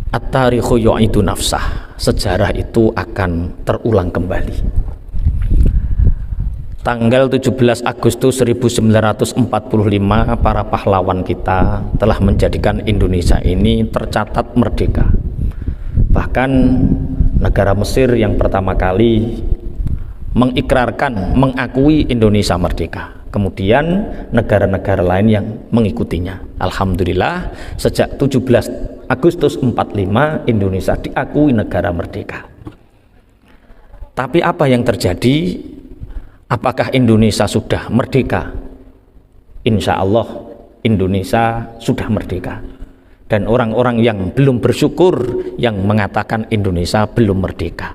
At-tarikhu yu'idu nafsah, sejarah itu akan terulang kembali. Tanggal 17 Agustus 1945 para pahlawan kita telah menjadikan Indonesia ini tercatat merdeka. Bahkan negara Mesir yang pertama kali mengikrarkan, mengakui Indonesia merdeka. Kemudian negara-negara lain yang mengikutinya. Alhamdulillah sejak 17 Agustus 45 Indonesia diakui negara merdeka. Tapi apa yang terjadi? Apakah Indonesia sudah merdeka? Insya Allah Indonesia sudah merdeka. Dan orang-orang yang belum bersyukur yang mengatakan Indonesia belum merdeka.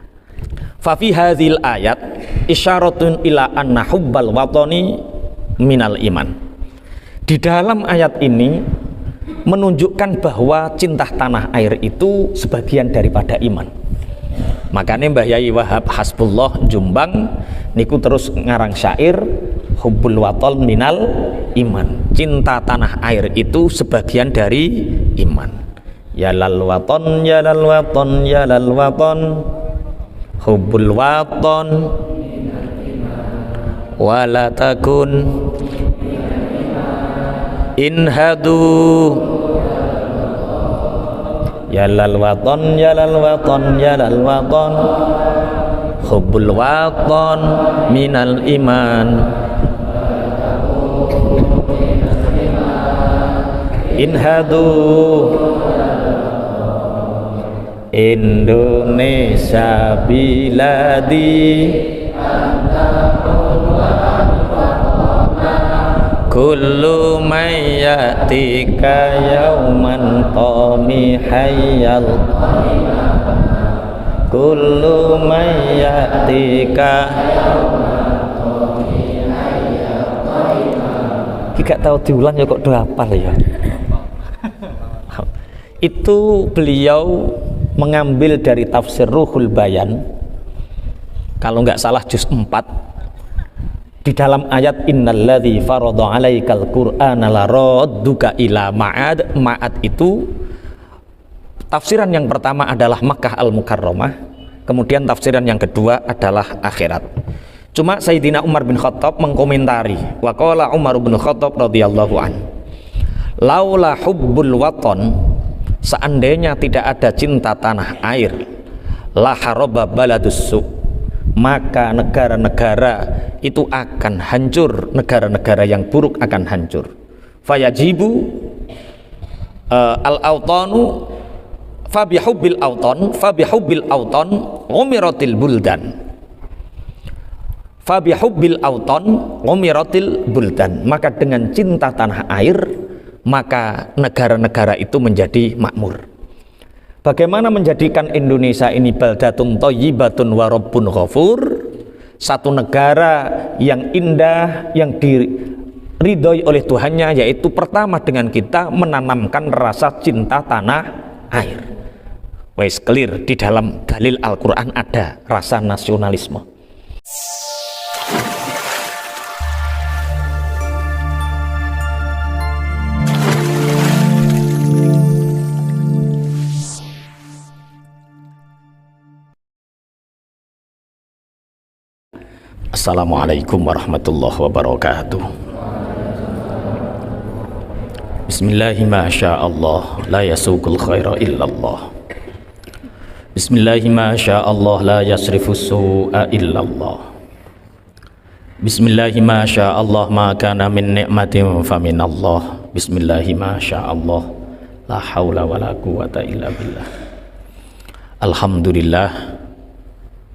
Fa fi hadzal ayat isyaratun ila anna hubbal watani minal iman. Di dalam ayat ini menunjukkan bahwa cinta tanah air itu sebagian daripada iman. Makanya Mbah Yai Wahab Hasbullah Jombang niku terus ngarang syair hubbul waton minal iman. Cinta tanah air itu sebagian dari iman. Ya lal waton ya lal waton ya lal waton hubbul waton wala takun inhadu ya lal waton ya lal waton ya lal waton hubbul waton minal iman inhadu Indonesia biladi kullu mayyatika yauman qami hayyal kullu mayyatika gak tahu diulang ya kok udah hafal ya. Itu beliau mengambil dari tafsir Ruhul Bayan, kalau nggak salah juz 4, di dalam ayat innalladzi farada 'alaikal qur'ana laradduka ila ma'ad. Ma'ad itu tafsiran yang pertama adalah Makkah Al-Mukarramah, kemudian tafsiran yang kedua adalah akhirat. Cuma Sayyidina Umar bin Khattab mengkomentari, wa qala Umar bin Khattab radhiyallahu an, laula hubbul waton, seandainya tidak ada cinta tanah air, la haraba baladus su, maka negara-negara itu akan hancur, negara-negara yang buruk akan hancur. Fayajibu al-autanu fabihubbil auton umiratil buldan, fabihubbil auton umiratil buldan, maka dengan cinta tanah air maka negara-negara itu menjadi makmur. Bagaimana menjadikan Indonesia ini baldatun thayyibatun wa rabbun ghafur, satu negara yang indah, yang diridhoi oleh Tuhannya, yaitu pertama dengan kita menanamkan rasa cinta tanah air. Wes clear, di dalam dalil Al-Quran ada rasa nasionalisme. Assalamualaikum warahmatullahi wabarakatuh. Bismillahi ma sya'allah la yasuqul khaira illallah. Bismillahi ma sya'allah la yasrifus su'a illallah. Bismillahi ma sya'allah ma kana min ni'matin faminallah. Bismillahi ma sya'allah la haula wa la quwata illa billah. Alhamdulillah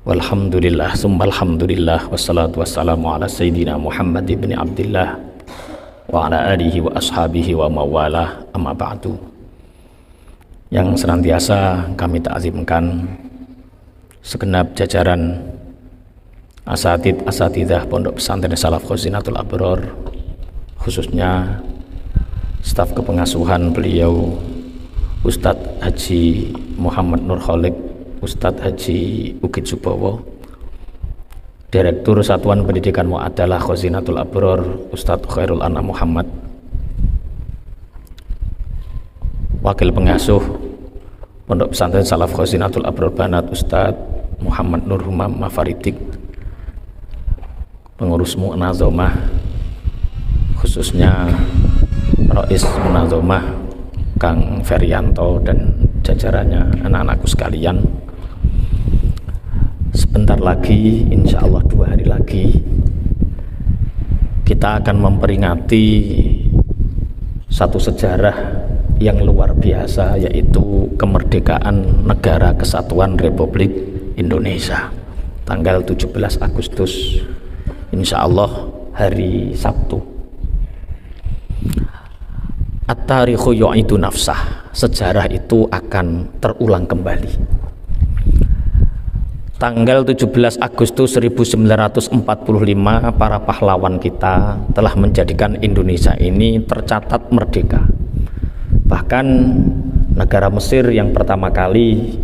walhamdulillah summa alhamdulillah wassalatu wassalamu ala sayyidina Muhammad ibn Abdillah wa ala alihi wa ashabihi wa mawalah, amma ba'du. Yang senantiasa kami ta'zimkan segenap jajaran asatidzah Pondok Pesantren Salaf Khazinatul Abror, khususnya staf kepengasuhan beliau Ustadz Haji Muhammad Nur Kholik, Ustadz Haji Ukit Subowo, Direktur Satuan Pendidikan Mu'adalah Khazinatul Abror Ustadz Khairul Anam Muhammad, Wakil Pengasuh Pondok Pesantren Salaf Khazinatul Abrar Banat Ustadz Muhammad Nur Humam Mafaridik, pengurus Munazomah, khususnya Rais Munazomah Kang Ferianto dan jajarannya, anak-anakku sekalian. Sebentar lagi, insya Allah 2 hari lagi, kita akan memperingati satu sejarah yang luar biasa, yaitu kemerdekaan Negara Kesatuan Republik Indonesia tanggal 17 Agustus, insya Allah hari Sabtu. At-tarikhu yu'idu nafsah, sejarah itu akan terulang kembali. Tanggal 17 Agustus 1945 para pahlawan kita telah menjadikan Indonesia ini tercatat merdeka. Bahkan negara Mesir yang pertama kali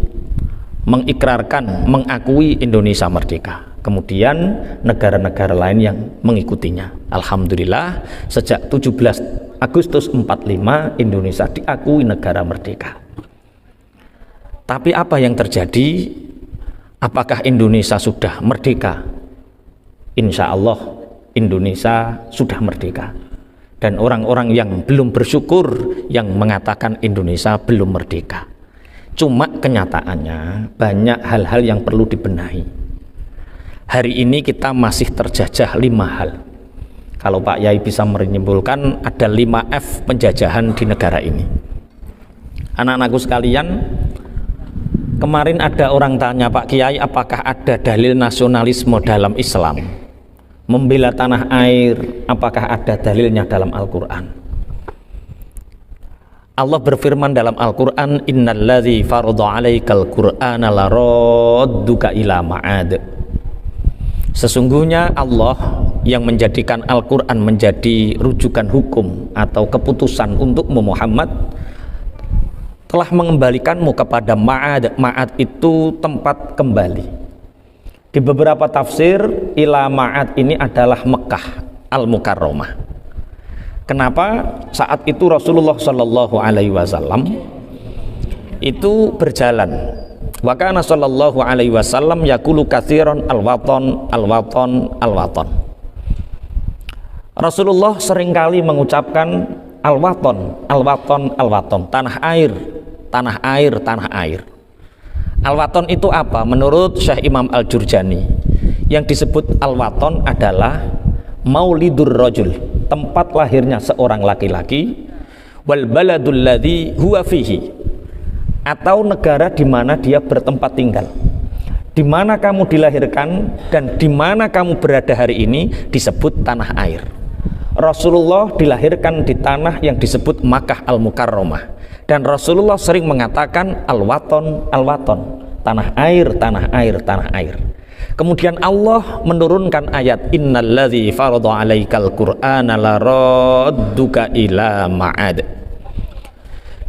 mengikrarkan, mengakui Indonesia merdeka. Kemudian negara-negara lain yang mengikutinya. Alhamdulillah sejak 17 Agustus 45 Indonesia diakui negara merdeka. Tapi apa yang terjadi? Apakah Indonesia sudah merdeka? Insya Allah Indonesia sudah merdeka. Dan orang-orang yang belum bersyukur yang mengatakan Indonesia belum merdeka. Cuma kenyataannya banyak hal-hal yang perlu dibenahi. Hari ini kita masih terjajah 5 hal. Kalau Pak Yai bisa menyimpulkan, ada 5F penjajahan di negara ini. Anak-anakku sekalian, kemarin ada orang tanya, Pak Kiai, apakah ada dalil nasionalisme dalam Islam? Membela tanah air, apakah ada dalilnya dalam Al-Quran? Allah berfirman dalam Al-Quran, innalladzi faradha 'alaikal qur'ana laradduka ila ma'ad. Sesungguhnya Allah yang menjadikan Al-Quran menjadi rujukan hukum atau keputusan untukmu Muhammad telah mengembalikanmu kepada ma'ad. Ma'ad itu tempat kembali. Di beberapa tafsir, ila ma'ad ini adalah Mekah Al-Mukarramah. Kenapa? Saat itu Rasulullah Shallallahu Alaihi Wasallam itu berjalan. Wa kana Shallallahu Alaihi Wasallam yaqulu katsiran al-waton, al-waton, al-waton. Rasulullah seringkali mengucapkan al-waton, al-waton, al-waton, tanah air, tanah air, tanah air. Al-waton itu apa? Menurut Syekh Imam Al-Jurjani, yang disebut al-waton adalah maulidur rajul, tempat lahirnya seorang laki-laki, wal baladul ladzi huwa fihi, atau negara di mana dia bertempat tinggal. Di mana kamu dilahirkan dan di mana kamu berada hari ini disebut tanah air. Rasulullah dilahirkan di tanah yang disebut Makkah Al-Mukarramah. Dan Rasulullah sering mengatakan al-waton, al-waton, tanah air, tanah air, tanah air. Kemudian Allah menurunkan ayat innalladzi faradha 'alaikal qur'ana laradduka ila ma'ad.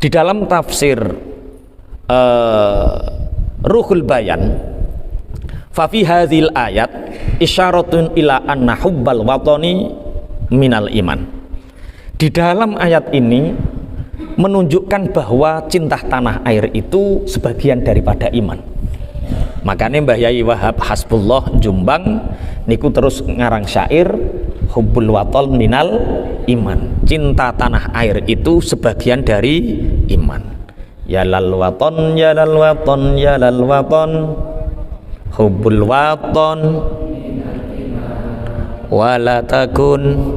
Di dalam tafsir Ruhul Bayan, fa fi hadzal ayat isyaratun ila anna hubbal watani minal iman. Di dalam ayat ini menunjukkan bahwa cinta tanah air itu sebagian daripada iman. Makanya Mbah Yai Wahab Hasbullah Jombang niku terus ngarang syair hubbul waton minal iman. Cinta tanah air itu sebagian dari iman. Ya lal waton, ya lal waton, ya lal waton, hubbul waton wala takun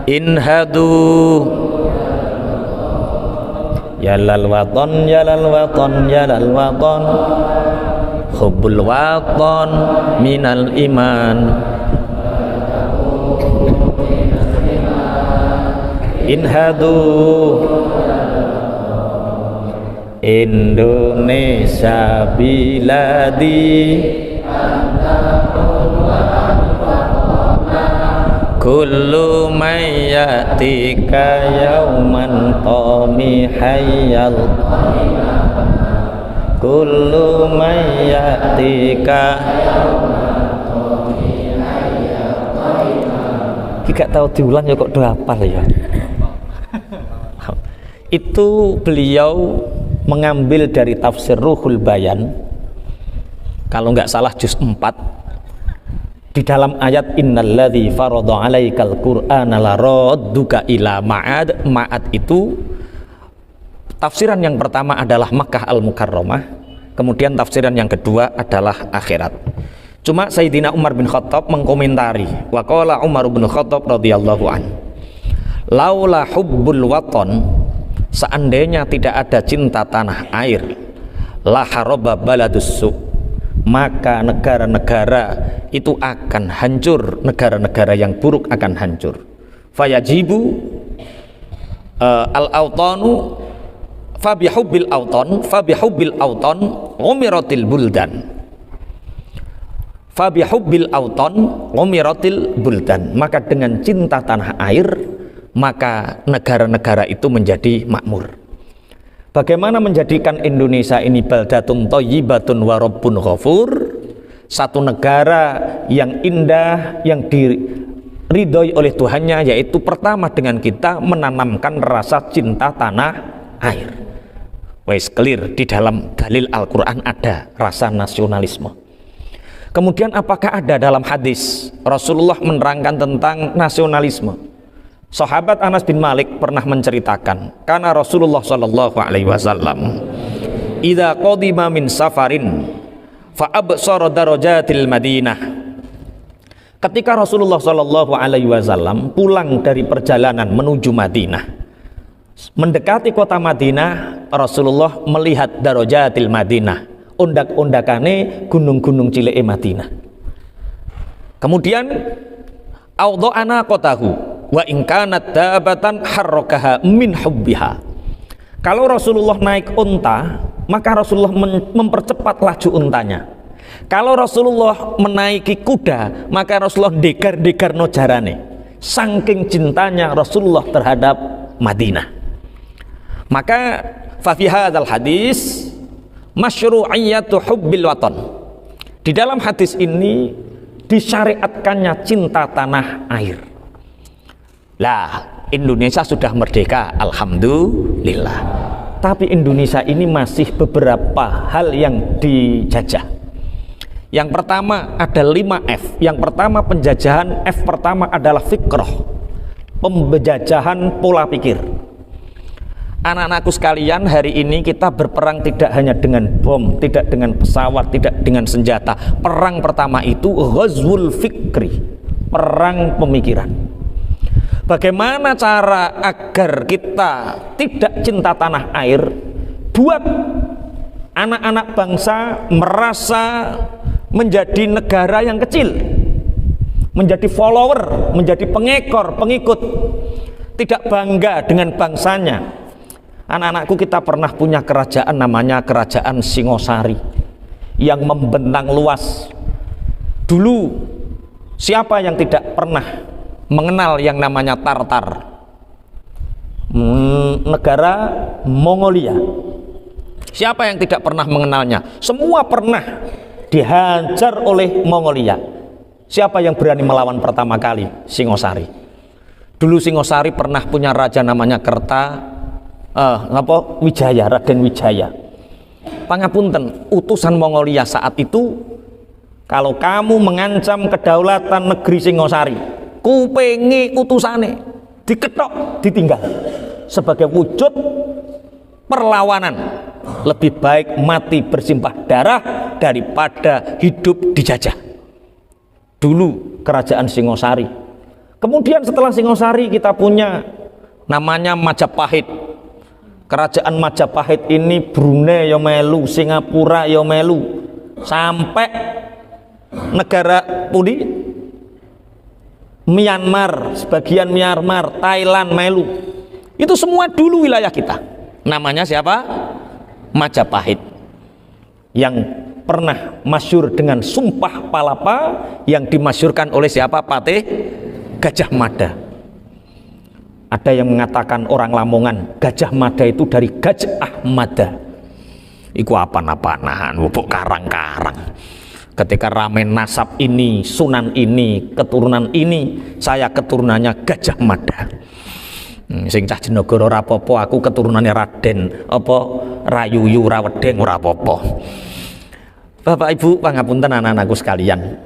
inhadu. Ya lal waton, ya lal waton, ya lal waton, hubbul waton minal iman. Inhadu Indonesia biladi kullu mayyatika yauman qami hayyal kullu mayyatika. Iki gak tau diulang ya kok do hafal ya. itu beliau mengambil dari tafsir Ruhul Bayan, kalau nggak salah juz 4, di dalam ayat innalladzi faradha 'alaikal qur'ana laradduka ila ma'ad. Ma'ad itu tafsiran yang pertama adalah Makkah Al-Mukarramah, kemudian tafsiran yang kedua adalah akhirat. Cuma Sayyidina Umar bin Khattab mengkomentari, wa qala Umar bin Khattab radhiyallahu an, laula hubbul waton, seandainya tidak ada cinta tanah air, la haraba baladus su, maka negara-negara itu akan hancur, negara-negara yang buruk akan hancur. Fayajibu al-autanu fabihubbil auton umiratil buldan, fabihubbil auton umiratil buldan, maka dengan cinta tanah air maka negara-negara itu menjadi makmur. Bagaimana menjadikan Indonesia ini baldatun thayyibatun wa rabbun ghafur, satu negara yang indah, yang diridhoi oleh Tuhannya, yaitu pertama dengan kita menanamkan rasa cinta tanah air. Wes clear, di dalam dalil Al-Quran ada rasa nasionalisme. Kemudian apakah ada dalam hadis Rasulullah menerangkan tentang nasionalisme? Sahabat Anas bin Malik pernah menceritakan, karena Rasulullah Shallallahu Alaihi Wasallam idza qadima min safarin fa absara darajatil Madinah. Ketika Rasulullah Shallallahu Alaihi Wasallam pulang dari perjalanan menuju Madinah, mendekati kota Madinah, Rasulullah melihat darajatil Madinah, undak-undakane gunung-gunung cileke Madinah. Kemudian audha'ana kotahu wa in kanat dabatan harrakaha min hubbiha. Kalau Rasulullah naik unta, maka Rasulullah mempercepat laju untanya. Kalau Rasulullah menaiki kuda, maka Rasulullah degar-degar no jarane, saking cintanya Rasulullah terhadap Madinah. Maka fa fi hadzal hadis masyru'iyyatu hubbil waton. Di dalam hadis ini disyariatkannya cinta tanah air. Lah, Indonesia sudah merdeka, alhamdulillah. Tapi Indonesia ini masih beberapa hal yang dijajah. Yang pertama ada 5F. Yang pertama penjajahan, F pertama adalah fikrah, penjajahan pola pikir. Anak-anakku sekalian, hari ini kita berperang tidak hanya dengan bom, tidak dengan pesawat, tidak dengan senjata. Perang pertama itu ghazwul fikri, perang pemikiran. Bagaimana cara agar kita tidak cinta tanah air, buat anak-anak bangsa merasa menjadi negara yang kecil, menjadi follower, menjadi pengekor, pengikut, tidak bangga dengan bangsanya. Anak-anakku, kita pernah punya kerajaan namanya Kerajaan Singosari yang membentang luas. Dulu siapa yang tidak pernah mengenal yang namanya Tartar, negara Mongolia? Siapa yang tidak pernah mengenalnya? Semua pernah dihajar oleh Mongolia. Siapa yang berani melawan pertama kali? Singosari. Dulu Singosari pernah punya raja namanya Wijaya, Raden Wijaya. Pangapunten, utusan Mongolia saat itu, kalau kamu mengancam kedaulatan negeri Singosari, kupengi utusane diketok, ditinggal. Sebagai wujud perlawanan, lebih baik mati bersimpah darah daripada hidup dijajah. Dulu kerajaan Singosari. Kemudian setelah Singosari kita punya namanya Majapahit. Kerajaan Majapahit ini Brunei yo melu, Singapura yo melu, sampai negara Pudi, Myanmar, sebagian Myanmar, Thailand melu. Itu semua dulu wilayah kita. Namanya siapa? Majapahit. Yang pernah masyhur dengan Sumpah Palapa, yang dimasyhurkan oleh siapa? Patih Gajah Mada. Ada yang mengatakan orang Lamongan, Gajah Mada itu dari Gajah Mada. Iku apa-apaan, bubuk karang-karang. Ketika rame nasab ini, sunan ini, keturunan ini, saya keturunannya Gajah Mada. Sing cah Jenagara ora apa-apa, aku keturunannya Raden apa Rayuyu Rawedeng ora apa-apa. Bapak Ibu pangapunten anak-anakku sekalian,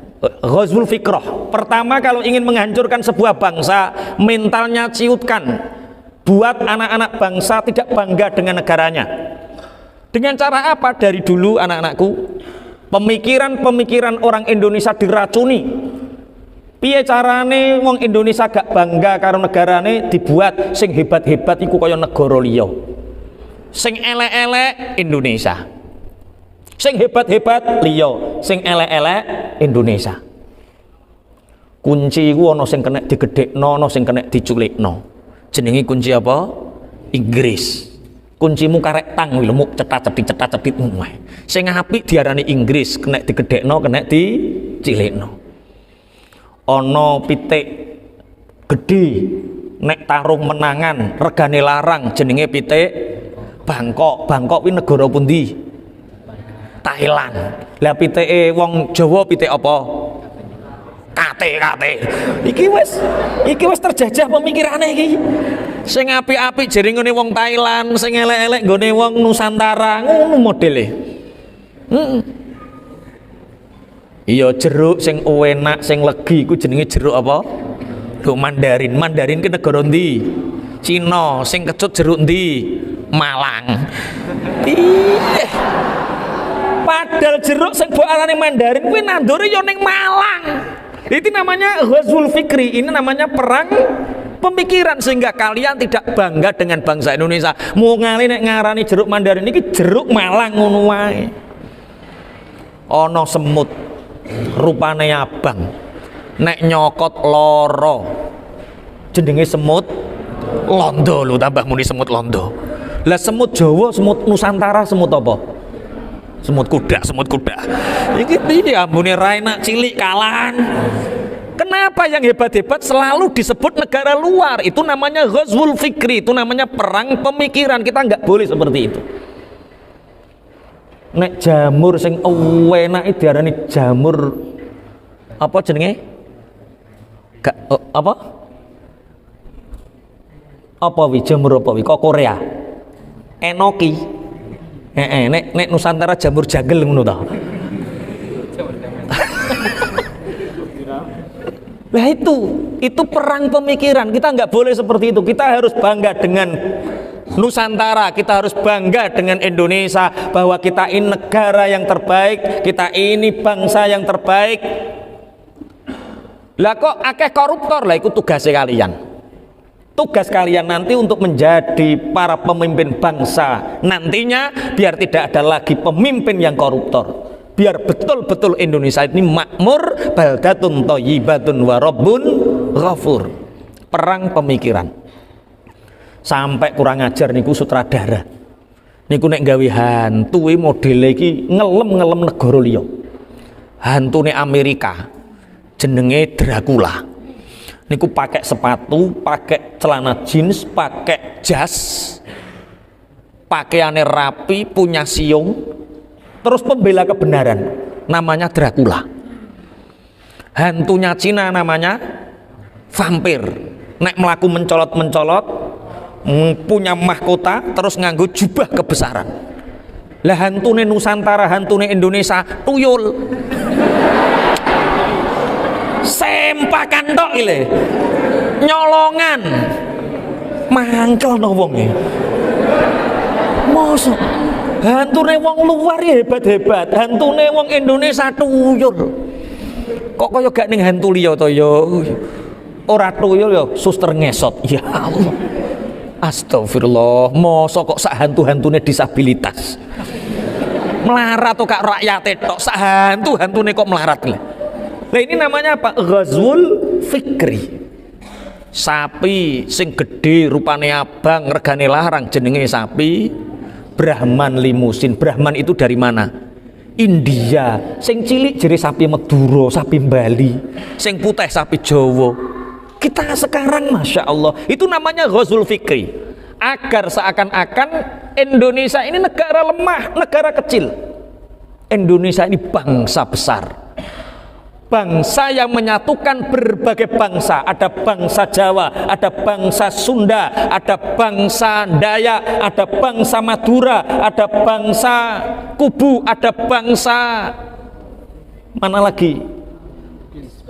ghazwul fikrah pertama kalau ingin menghancurkan sebuah bangsa, mentalnya ciutkan, buat anak-anak bangsa tidak bangga dengan negaranya. Dengan cara apa? Dari dulu anak-anakku, pemikiran-pemikiran orang Indonesia diracuni. Piye carane wong Indonesia gak bangga karo negarane, dibuat sing hebat-hebat iku kaya negara liya, sing elek-elek Indonesia, sing hebat-hebat liya, sing elek-elek Indonesia. Kunci iku ana sing kena digedhekno, ana sing kena diculikno. Jenenge kunci apa? Inggris. Kuncimu karek tang lho, muk cetat-cetit ngono. Sing apik diarani Inggris, kena digedhekno, kena dicilikno. Ana pitik gedhe nek tarung menangan regane larang, jenenge pitik Bangkok. Bangkok kuwi negara pundi? Thailand. Lah pitike wong Jawa pitik apa? Kate. Iki wis terjajah pemikirane iki. Sing apik-apik jaringane wong Thailand, sing elek-elek nggone wong Nusantara, ngono modele. Iya, jeruk sing enak, sing legi iku jenenge jeruk apa? Lho, Mandarin. Mandarin ki negara ndi? Cina. Sing kecut jeruk ndi? Malang. Iya. Padahal jeruk sing mbok arane Mandarin kuwi nandure ya ning Malang. Itu namanya ghazwul fikri, ini namanya perang pemikiran, sehingga kalian tidak bangga dengan bangsa Indonesia. Mungale nek ngarani jeruk Mandarin iki jeruk Malang ngono wae. Ana semut rupane abang, nek nyokot loro jenenge semut londo. Lho, tambah muni semut londo. Lah semut Jawa, semut Nusantara, semut apa? Semut kuda. Iki ambune ra enak cilik kalan. Kenapa yang hebat-hebat selalu disebut negara luar? Itu namanya ghazwul fikri, itu namanya perang pemikiran. Kita nggak boleh seperti itu. Nek jamur sing enak diarani jamur apa jenenge? Apa wi jamur apa wi? Kok Korea? Enoki. Nek Nusantara jamur jagel ngono ta. Nah itu perang pemikiran. Kita nggak boleh seperti itu. Kita harus bangga dengan Nusantara, kita harus bangga dengan Indonesia, bahwa kita ini negara yang terbaik, kita ini bangsa yang terbaik. Lah kok akeh koruptor? Lah itu tugasnya kalian. Tugas kalian nanti untuk menjadi para pemimpin bangsa nantinya, biar tidak ada lagi pemimpin yang koruptor. Biar betul-betul Indonesia ini makmur, baldatun thayyibatun wa rabbun ghafur. Perang pemikiran. Sampai kurang ajar niku sutradara. Niku nek gawe hantu modele iki ngelem-ngelem negara liya. Hantune Amerika jenenge Dracula. Niku pakai sepatu, pakai celana jeans, pakai jas, pakaiannya rapi, punya siung, terus pembela kebenaran, namanya Dracula. Hantunya Cina namanya vampir. Nek melaku mencolot-mencolot, punya mahkota, terus nganggo jubah kebesaran. Lah hantune Nusantara, hantune Indonesia tuyul. Sempakan tok ile. Nyolongan. Mangkel no wonge. Mosok hantune wong luar ya hebat-hebat, hantune wong Indonesia tuyul. Kok kaya gak ning hantu liya to ya? Ora tuyul ya suster ngesot. Ya Allah. Astagfirullah, mosok kok sak hantu-hantune disabilitas. Melarat to kak rakyate tok, sak hantu-hantune kok melarat lho. Nah ini namanya apa? Ghazwul fikri. Sapi sing gede rupane abang, regane larang, jenenge sapi Brahman limusin. Brahman itu dari mana? India. Sing cilik jere sapi Madura, sapi Bali. Sing putih sapi Jawa. Kita sekarang Masya Allah, itu namanya ghazwul fikri. Agar seakan-akan Indonesia ini negara lemah, negara kecil. Indonesia ini bangsa besar. bangsa yang menyatukan berbagai bangsa. Ada bangsa Jawa, ada bangsa Sunda, ada bangsa Dayak, ada bangsa Madura, ada bangsa Kubu, ada bangsa mana lagi?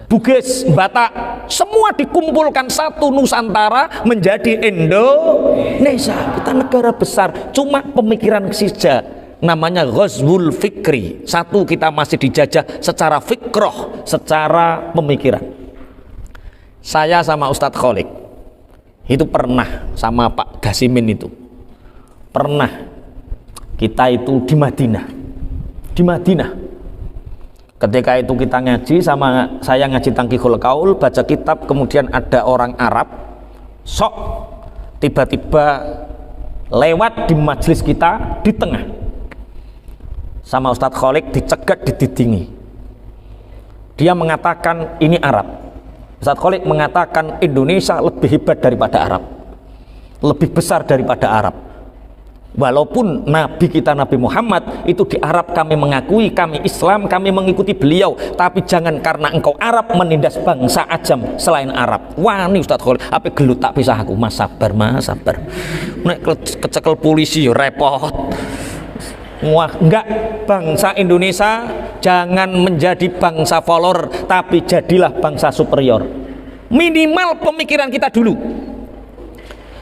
Bugis, Batak, semua dikumpulkan satu Nusantara menjadi Indonesia. Kita negara besar, cuma pemikiran saja. Namanya ghazwul fikri. Satu, kita masih dijajah secara fikroh, secara pemikiran. Saya sama Ustadz Kholik itu pernah, sama Pak Gasimin itu pernah, kita itu di Madinah. Ketika itu kita ngaji, sama saya ngaji Tangkihul Qaul, baca kitab, kemudian ada orang Arab sok tiba-tiba lewat di majelis kita di tengah, sama Ustadz Kholik dicegat, dididingi. Dia mengatakan ini Arab. Ustadz Kholik mengatakan Indonesia lebih hebat daripada Arab, lebih besar daripada Arab. Walaupun Nabi kita Nabi Muhammad itu di Arab, kami mengakui, kami Islam, kami mengikuti beliau, tapi jangan karena engkau Arab menindas bangsa ajam selain Arab. Wah, ini Ustadz Kholik apa gelut tak pisah aku. Mas sabar, nek kecekel polisi yo repot. Wah, enggak, bangsa Indonesia jangan menjadi bangsa follower, tapi jadilah bangsa superior. Minimal pemikiran kita dulu.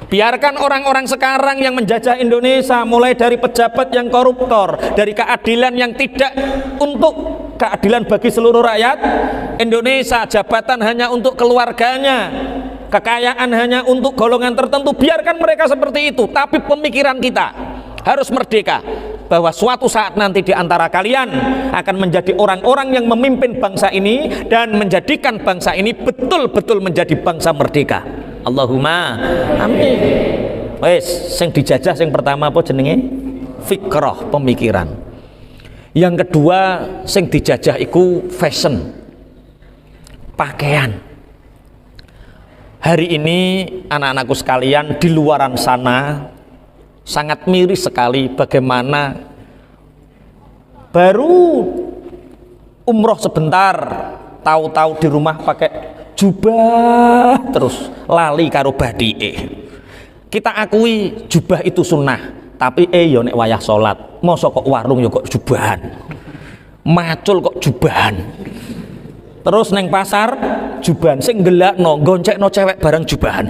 Biarkan orang-orang sekarang yang menjajah Indonesia, mulai dari pejabat yang koruptor, dari keadilan yang tidak untuk keadilan bagi seluruh rakyat Indonesia, jabatan hanya untuk keluarganya, kekayaan hanya untuk golongan tertentu. Biarkan mereka seperti itu, tapi pemikiran kita harus merdeka, bahwa suatu saat nanti di antara kalian akan menjadi orang-orang yang memimpin bangsa ini dan menjadikan bangsa ini betul-betul menjadi bangsa merdeka. Allahumma amin. Wes, sing dijajah sing pertama apa jenenge? Fikroh, pemikiran. Yang kedua sing dijajah iku fashion, pakaian. Hari ini anak-anakku sekalian di luaran sana sangat miris sekali bagaimana baru umroh sebentar, tahu-tahu di rumah pakai jubah terus, lali karo badike. Kita akui jubah itu sunnah, tapi yo nek wayah salat, mosok kok warung yo kok jubahan, macul kok jubahan. Terus neng pasar jubahan, sing gelakno goncekno cewek barang jubahan.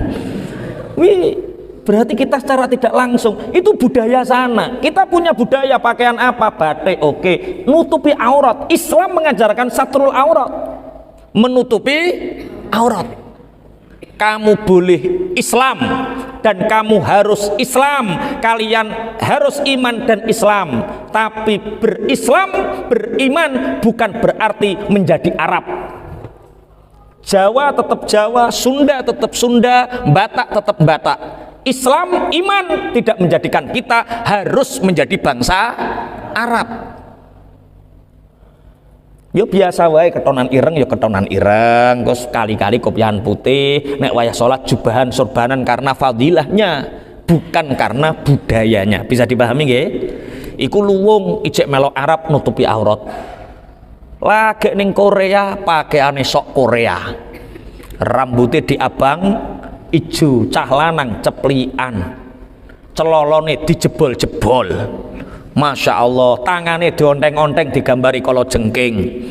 Wih, berarti kita secara tidak langsung itu budaya sana. Kita punya budaya pakaian apa? Batik, oke, nutupi aurat. Islam mengajarkan satrul aurat, menutupi aurat. Kamu boleh Islam dan kamu harus Islam, kalian harus iman dan Islam. Tapi berislam, beriman bukan berarti menjadi Arab. Jawa tetap Jawa, Sunda tetap Sunda, Batak tetap Batak. Islam, iman tidak menjadikan kita harus menjadi bangsa Arab. Yo biasa wae ketonan ireng, yo ketonan ireng, terus kali-kali kopiahan putih, nek wayah sholat jubahan sorbanan karena fadilahnya, bukan karena budayanya. Bisa dipahami nggih? Iku luwung ijek melok Arab nutupi aurat. Lagi ning Korea pakaiane sok Korea. Rambutnya diabang ijo, cah lanang ceplian, celolone dijebol-jebol. Masya Allah, tangannya dionteng-onteng digambari kala jengking,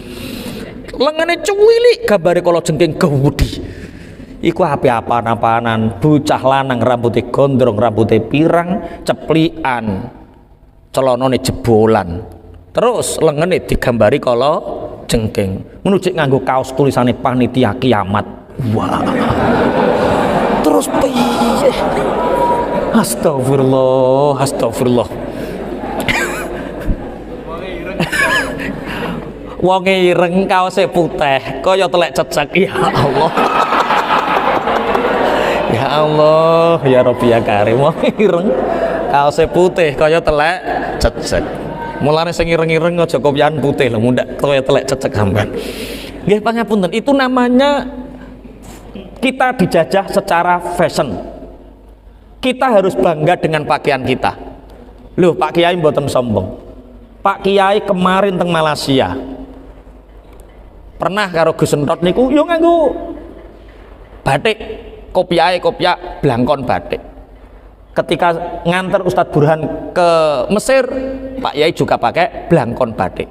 lengannya cuwilik gambari kala jengking gawudi. Iku apa-apaan, bocah lanang rambutnya gondrong, rambutnya pirang, ceplian, celonone jebolan, terus lengannya digambari kala jengking. Menuju nganggo kaos tulisannya panitia kiamat. Wah, terus piye? Astagfirullah, astagfirullah. Wong ireng kaose putih kaya telek cecek. Ya Allah. Ya Allah, ya Rabbi ya Karim. Wong ireng kaose putih kaya telek cecek. Mulane sing ireng-ireng aja kopian putih lho, mundak kaya telek cecek sampean. Nggih pangapunten, itu namanya kita dijajah secara fashion. Kita harus bangga dengan pakaian kita. Loh, Pak Kiai, mboten sombong. Pak Kiai kemarin teng Malaysia Pernah karo Gus Entot niku yo nganggo batik, kopiah blangkon batik. Ketika nganter Ustadz Burhan ke Mesir, Pak Yai juga pakai blangkon batik.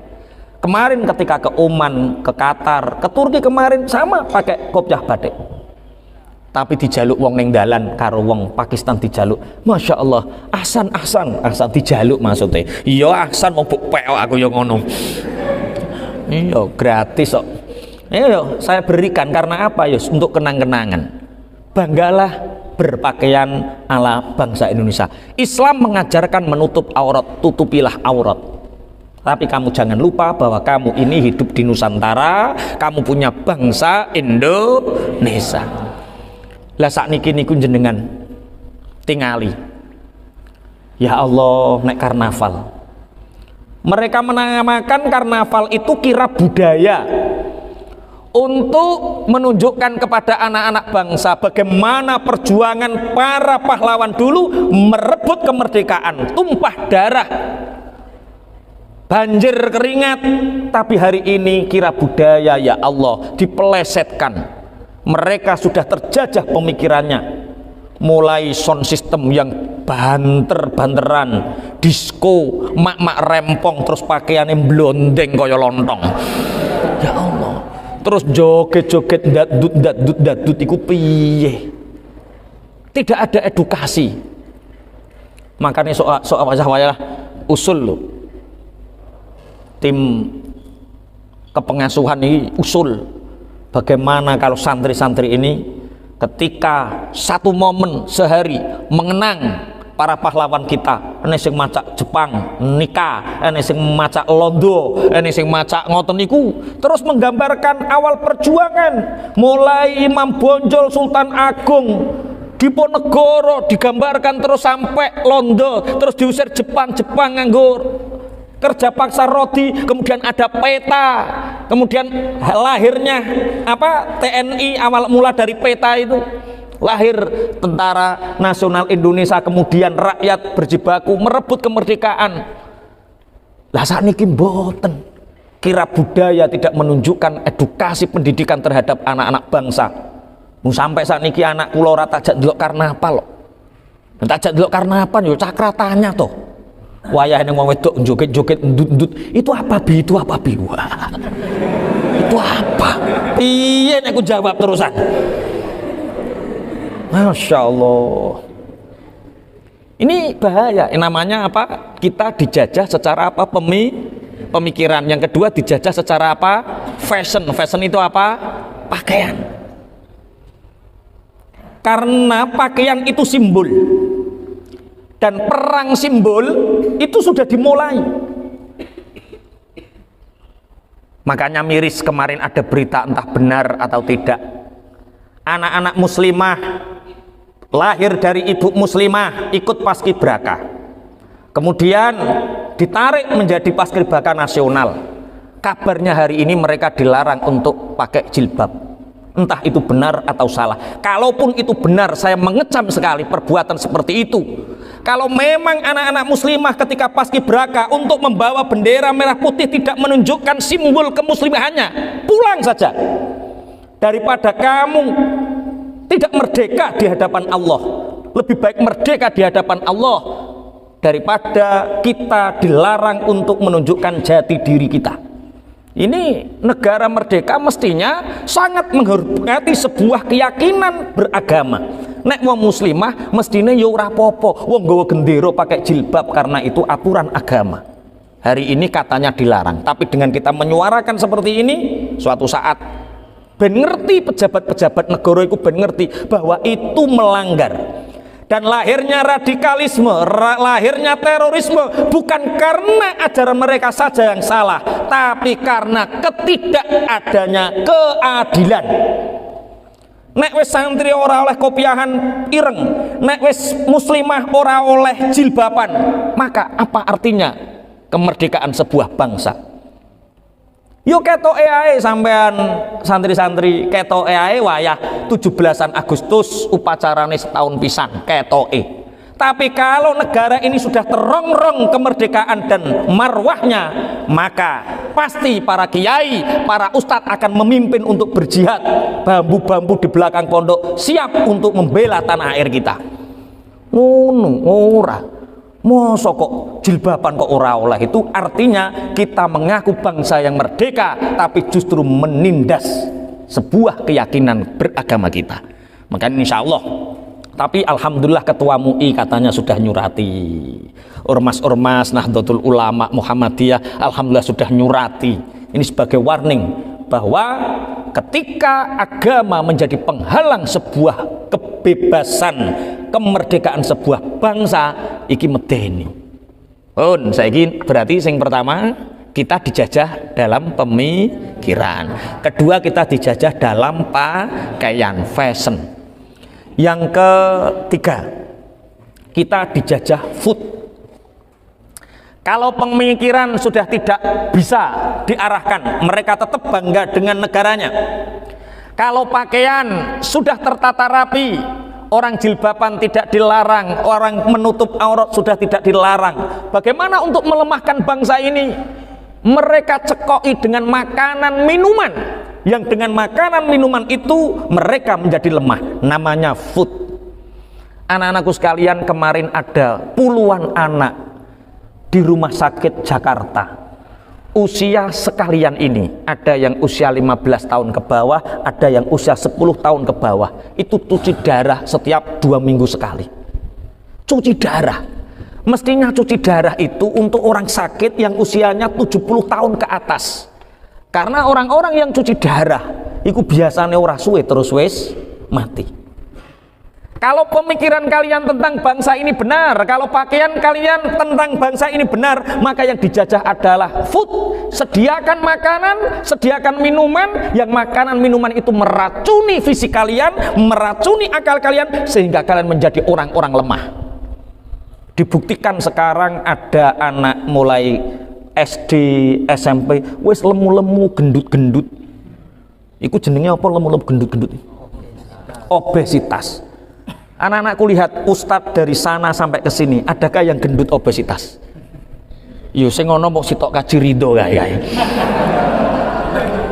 Kemarin ketika ke Oman, ke Qatar, ke Turki kemarin sama pakai kopiah batik. Tapi dijaluk wong ning dalan karo wong Pakistan dijaluk. Masya Allah, Ahsan dijaluk maksudnya. Iya Ahsan mau buk peok aku yang ngono. Iya gratis kok. Iya saya berikan karena apa ya? Untuk kenang-kenangan. Banggalah berpakaian ala bangsa Indonesia. Islam mengajarkan menutup aurat, tutupilah aurat. Tapi kamu jangan lupa bahwa kamu ini hidup di Nusantara, kamu punya bangsa Indonesia. Lah sakniki niku jenengan tingali. Ya Allah, nek karnaval. Mereka menamakan karnaval itu kirab budaya untuk menunjukkan kepada anak-anak bangsa bagaimana perjuangan para pahlawan dulu merebut kemerdekaan, tumpah darah, banjir keringat. Tapi hari ini kira budaya ya Allah dipelesetkan. Mereka sudah terjajah pemikirannya, mulai sound system yang banter-banteran, disco, mak-mak rempong, terus pakaiannya blondeng kaya lontong. Ya Allah, terus joget-joget dadut iku piye? Tidak ada edukasi. Makanya soal wajah usul loh. Tim kepengasuhan ini usul bagaimana kalau santri-santri ini ketika satu momen sehari mengenang para pahlawan kita, ene sing macak Jepang nikah, ene sing macak Londo, ene sing macak ngoten niku, terus menggambarkan awal perjuangan mulai Imam Bonjol, Sultan Agung, Diponegoro digambarkan terus sampai Londo, terus diusir Jepang nganggur kerja paksa rodi, kemudian ada peta, kemudian lahirnya apa TNI awal mula dari peta itu lahir Tentara Nasional Indonesia, kemudian rakyat berjibaku merebut kemerdekaan. Lah sakniki mboten, kira budaya tidak menunjukkan edukasi pendidikan terhadap anak-anak bangsa. Sampai sakniki anak kula ora tajak ndelok karnaval kok. Tajak ndelok karnaval yo cakratanya toh. Wayah yang mau wedok joget-joget ndut-ndut itu apa bi? Itu apa bi? Wah, itu apa? Iya, aku jawab terusan. Masya Allah. Ini bahaya. Ini namanya apa? Kita dijajah secara apa? Pemikiran. Yang kedua dijajah secara apa? Fashion. Fashion itu apa? Pakaian. Karena pakaian itu simbol. Dan perang simbol itu sudah dimulai. Makanya miris kemarin ada berita entah benar atau tidak, anak-anak muslimah lahir dari ibu muslimah ikut paskibraka, kemudian ditarik menjadi paskibraka nasional. Kabarnya hari ini mereka dilarang untuk pakai jilbab. Entah itu benar atau salah. Kalaupun itu benar, saya mengecam sekali perbuatan seperti itu. Kalau memang anak-anak muslimah ketika paskibraka untuk membawa bendera merah putih tidak menunjukkan simbol kemuslimahannya, pulang saja. Daripada kamu tidak merdeka di hadapan Allah, lebih baik merdeka di hadapan Allah daripada kita dilarang untuk menunjukkan jati diri kita. Ini negara merdeka mestinya sangat menghormati sebuah keyakinan beragama. Nek wong muslimah mestinya yo ora apa-apa wong nggawa gendera pakai jilbab karena itu aturan agama. Hari ini katanya dilarang, tapi dengan kita menyuarakan seperti ini, suatu saat ben ngerti pejabat-pejabat negara itu ben ngerti bahwa itu melanggar. Dan lahirnya radikalisme, lahirnya terorisme bukan karena ajaran mereka saja yang salah, tapi karena ketidakadanya keadilan. Nek wis santri ora oleh kopiahan ireng, nek wis muslimah ora oleh jilbaban, maka apa artinya kemerdekaan sebuah bangsa? Yo ketoke ae sampean santri-santri, ketoke ae wayah 17-an Agustus upacarane setahun pisan, ketoke. Tapi kalau negara ini sudah terongrong kemerdekaan dan marwahnya, maka pasti para kiai, para ustadz akan memimpin untuk berjihad. Bambu-bambu di belakang pondok siap untuk membela tanah air kita. Ora. Masa kok jilbaban kok ora oleh? Itu artinya kita mengaku bangsa yang merdeka tapi justru menindas sebuah keyakinan beragama kita. Makanya insya Allah, tapi alhamdulillah ketua MUI katanya sudah nyurati, ormas-ormas Nahdlatul Ulama Muhammadiyah alhamdulillah sudah nyurati. Ini sebagai warning bahwa ketika agama menjadi penghalang sebuah kebebasan, kemerdekaan sebuah bangsa, iki medeni. Saiki berarti yang pertama kita dijajah dalam pemikiran, kedua kita dijajah dalam pakaian, fashion. Yang ketiga, kita dijajah food. Kalau pemikiran sudah tidak bisa diarahkan, mereka tetap bangga dengan negaranya. Kalau pakaian sudah tertata rapi, orang jilbaban tidak dilarang, orang menutup aurat sudah tidak dilarang. Bagaimana untuk melemahkan bangsa ini? Mereka cekoi dengan makanan minuman, yang dengan makanan minuman itu mereka menjadi lemah. Namanya food. Anak-anakku sekalian, kemarin ada puluhan anak di rumah sakit Jakarta. Usia sekalian ini, ada yang usia 15 tahun ke bawah, ada yang usia 10 tahun ke bawah. Itu cuci darah setiap 2 minggu sekali. Cuci darah. Mestinya cuci darah itu untuk orang sakit yang usianya 70 tahun ke atas. Karena orang-orang yang cuci darah itu biasanya ora suwe terus wis mati. Kalau pemikiran kalian tentang bangsa ini benar, kalau pakaian kalian tentang bangsa ini benar, maka yang dijajah adalah food. Sediakan makanan, sediakan minuman, yang makanan minuman itu meracuni fisik kalian, meracuni akal kalian, sehingga kalian menjadi orang-orang lemah. Dibuktikan sekarang ada anak mulai SD, SMP, wis lemu-lemu, gendut-gendut. Iku jenenge apa lemu-lemu, gendut-gendut? Obesitas. Anak-anakku lihat ustadz dari sana sampai ke sini, adakah yang gendut obesitas? Yo sing ngono mok sitok Kaji Ridho kae.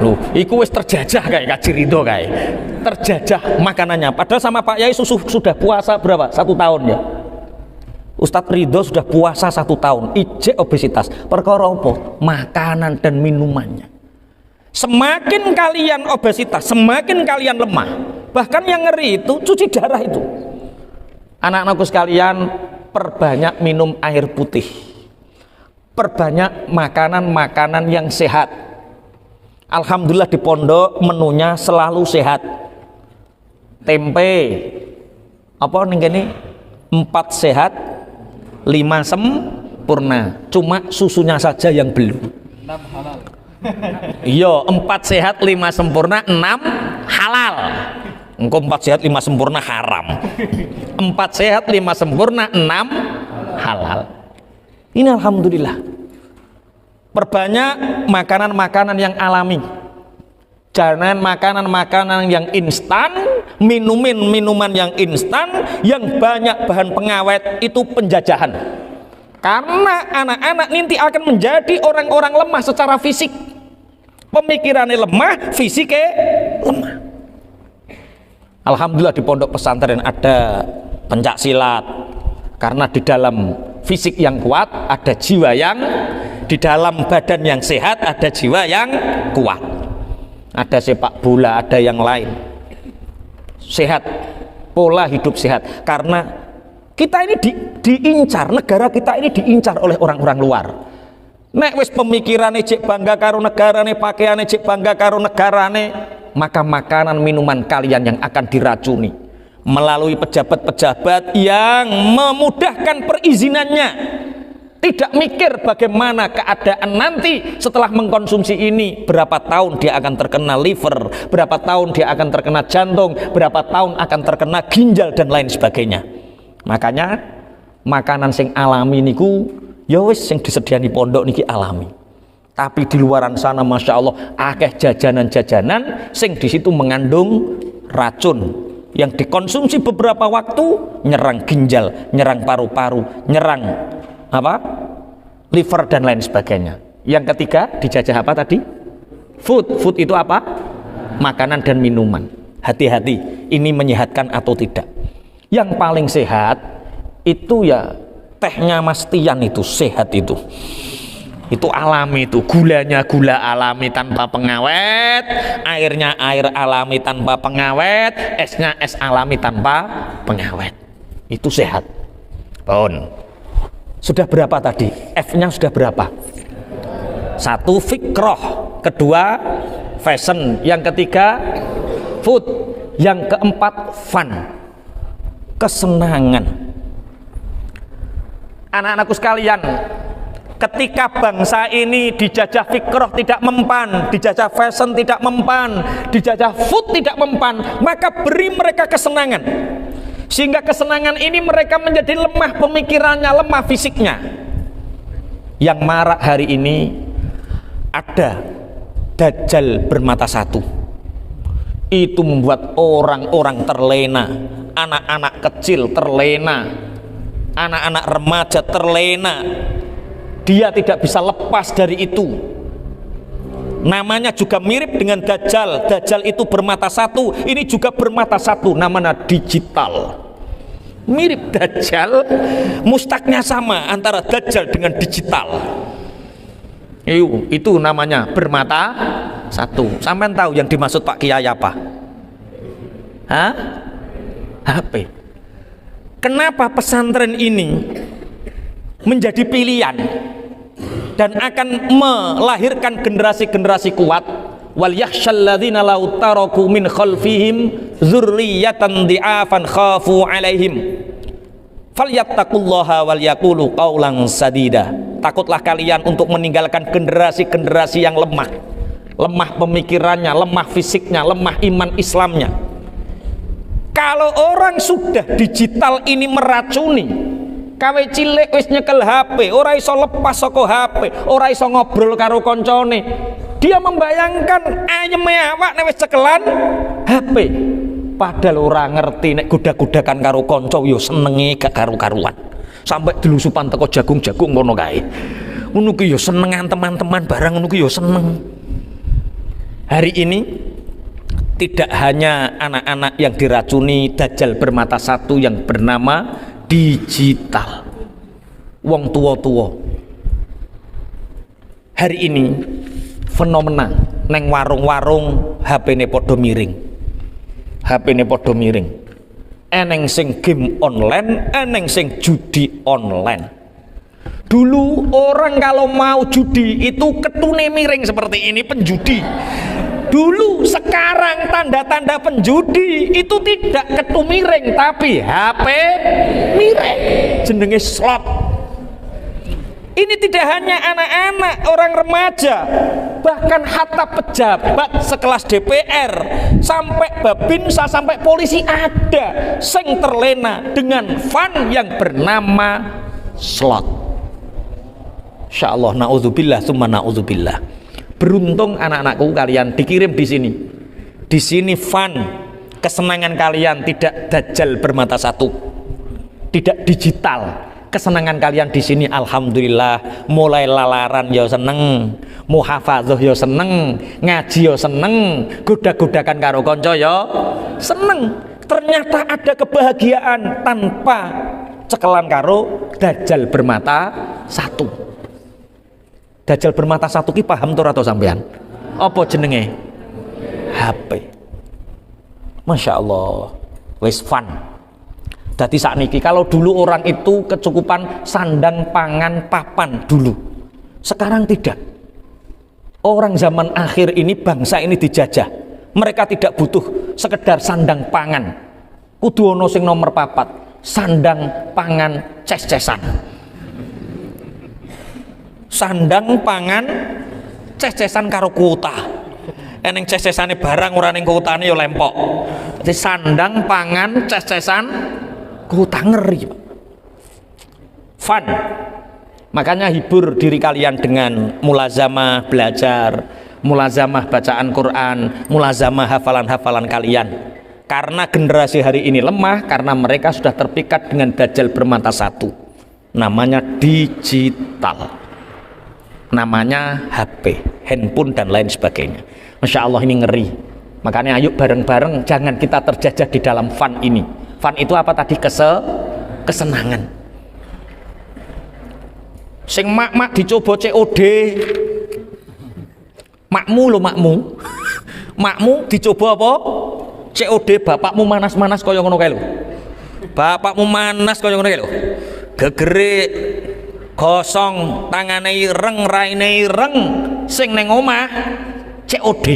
Loh, iku wis terjajah kae Kaji Ridho kae. Terjajah makanannya. Padahal sama Pak Yai sudah puasa berapa? 1 tahun ya. Ustadz Ridho sudah puasa 1 tahun, ijek obesitas. Perkara apa? Makanan dan minumannya. Semakin kalian obesitas, semakin kalian lemah. Bahkan yang ngeri itu cuci darah itu. Anak-anakku sekalian, perbanyak minum air putih, perbanyak makanan-makanan yang sehat. Alhamdulillah di pondok menunya selalu sehat. Tempe apa nih gini, 4 sehat 5 sempurna, cuma susunya saja yang belum. 6 halal. Iya, 4 sehat 5 sempurna, 6 halal. Engkau 4 sehat 5 sempurna haram. 4 sehat 5 sempurna, 6 halal. Ini alhamdulillah. Perbanyak makanan-makanan yang alami. Jangan makanan-makanan yang instan, minuman yang instan, yang banyak bahan pengawet, itu penjajahan. Karena anak-anak nanti akan menjadi orang-orang lemah secara fisik. Pemikirannya lemah, fisiknya lemah. Alhamdulillah di pondok pesantren ada pencak silat, karena di dalam fisik yang kuat ada jiwa yang, di dalam badan yang sehat ada jiwa yang kuat. Ada sepak bola, ada yang lain. Sehat, pola hidup sehat. Karena kita ini diincar, negara kita ini diincar oleh orang-orang luar. Nek wis pemikirannya cek bangga karo negarane, pakaiannya cek bangga karo negarane, maka makanan minuman kalian yang akan diracuni melalui pejabat-pejabat yang memudahkan perizinannya, tidak mikir bagaimana keadaan nanti setelah mengkonsumsi ini, berapa tahun dia akan terkena liver, berapa tahun dia akan terkena jantung, berapa tahun akan terkena ginjal dan lain sebagainya. Makanya makanan sing alami niku ya wis sing disediani pondok niki alami. Tapi di luaran sana masya Allah akeh jajanan-jajanan sing di situ mengandung racun yang dikonsumsi beberapa waktu nyerang ginjal, nyerang paru-paru, nyerang liver dan lain sebagainya. Yang ketiga dijajah apa tadi? Food itu apa? Makanan dan minuman. Hati-hati, ini menyehatkan atau tidak. Yang paling sehat itu ya tehnya Mas Tian, itu sehat itu alami, itu gulanya gula alami tanpa pengawet, airnya air alami tanpa pengawet, esnya es alami tanpa pengawet, itu sehat. Sudah berapa tadi? F-nya sudah berapa? 1 fikroh, kedua fashion, yang ketiga food, yang keempat fun, kesenangan. Anak-anakku sekalian, ketika bangsa ini dijajah fikroh tidak mempan, dijajah fashion tidak mempan, dijajah food tidak mempan, maka beri mereka kesenangan, sehingga kesenangan ini mereka menjadi lemah pemikirannya, lemah fisiknya. Yang marak hari ini ada dajjal bermata satu. Itu membuat orang-orang terlena, anak-anak kecil terlena, anak-anak remaja terlena. Dia tidak bisa lepas dari itu. Namanya juga mirip dengan dajjal. Dajjal itu bermata satu, ini juga bermata satu, namanya digital. Mirip dajjal, mustaknya sama antara dajjal dengan digital. Itu namanya bermata satu. Sampean tahu yang dimaksud Pak Kiai apa? HP. Kenapa pesantren ini menjadi pilihan dan akan melahirkan generasi-generasi kuat? Wal yakhshal ladzina law taraku min khalfihim dzurriyyatan dhi'afan khafu 'alaihim falyattaqullaha wal yaqulu qaulan sadida. Takutlah kalian untuk meninggalkan generasi-generasi yang lemah pemikirannya, lemah fisiknya, lemah iman Islamnya. Kalau orang sudah digital ini meracuni, kawe cilik wis nyekel HP, ora iso lepas saka HP, ora iso ngobrol karo koncone. Dia membayangkan ayeme awak nek wis cekelan HP. Padahal ora ngerti nek godak-godakan karo kanca yo senenge gak karu-karuan. Sampai delusupan teko jagung-jagung ngono kae. Ngono ki yo senengan teman-teman barang ngono ki yo seneng. Hari ini tidak hanya anak-anak yang diracuni dajjal bermata satu yang bernama digital. Wong tua-tua hari ini fenomena neng warung-warung HP-ne podo miring. HP-ne podo miring. Eneng sing game online, eneng sing judi online. Dulu orang kalau mau judi itu ketune miring seperti ini, penjudi. Dulu, sekarang tanda-tanda penjudi itu tidak ketu miring tapi HP miring, jenenge slot. Ini tidak hanya anak-anak, orang remaja, bahkan hatta pejabat sekelas DPR, sampai babinsa, sampai polisi ada sing terlena dengan fun yang bernama slot. Insyaallah, naudzubillah summa naudzubillah. Beruntung anak-anakku kalian dikirim di sini. Di sini fun, kesenangan kalian tidak dajjal bermata satu, tidak digital. Kesenangan kalian di sini alhamdulillah, mulai lalaran ya seneng, muhafadzah ya seneng, ngaji ya seneng, godak-godakan karo kanca ya seneng. Ternyata ada kebahagiaan tanpa cekelan karo dajjal bermata satu. Dajjal bermata satu ki paham tur atau sampean? Apa jenenge? HP. Masya Allah, wis fun. Dadi sakniki, kalau dulu orang itu kecukupan sandang, pangan, papan dulu. Sekarang tidak. Orang zaman akhir ini, bangsa ini dijajah. Mereka tidak butuh sekedar sandang pangan. Kudu ono sing nomor papat, sandang pangan ces-cesan. Sandang pangan ces-cesan karo kuota. Eneng ces-cesane barang ora ning kuotane ya lempok. Jadi sandang pangan ces-cesan kuota, ngeri. Fun. Makanya hibur diri kalian dengan mulazamah belajar, mulazamah bacaan Quran, mulazamah hafalan-hafalan kalian. Karena generasi hari ini lemah karena mereka sudah terpikat dengan dajjal bermata satu, namanya digital. namanya HP, handphone dan lain sebagainya. Masya Allah, ini ngeri. Makanya ayo bareng-bareng, jangan kita terjajah di dalam fun ini. Fun itu apa tadi? Kesenangan. Sing mak dicoba COD, makmu lo makmu dicoba apa? COD, bapakmu manas-manas kaya ngono kae lho. Bapakmu manas kaya ngono kae lho. Gegerik, gosong, tangane ireng, raine ireng, sing neng omah COD.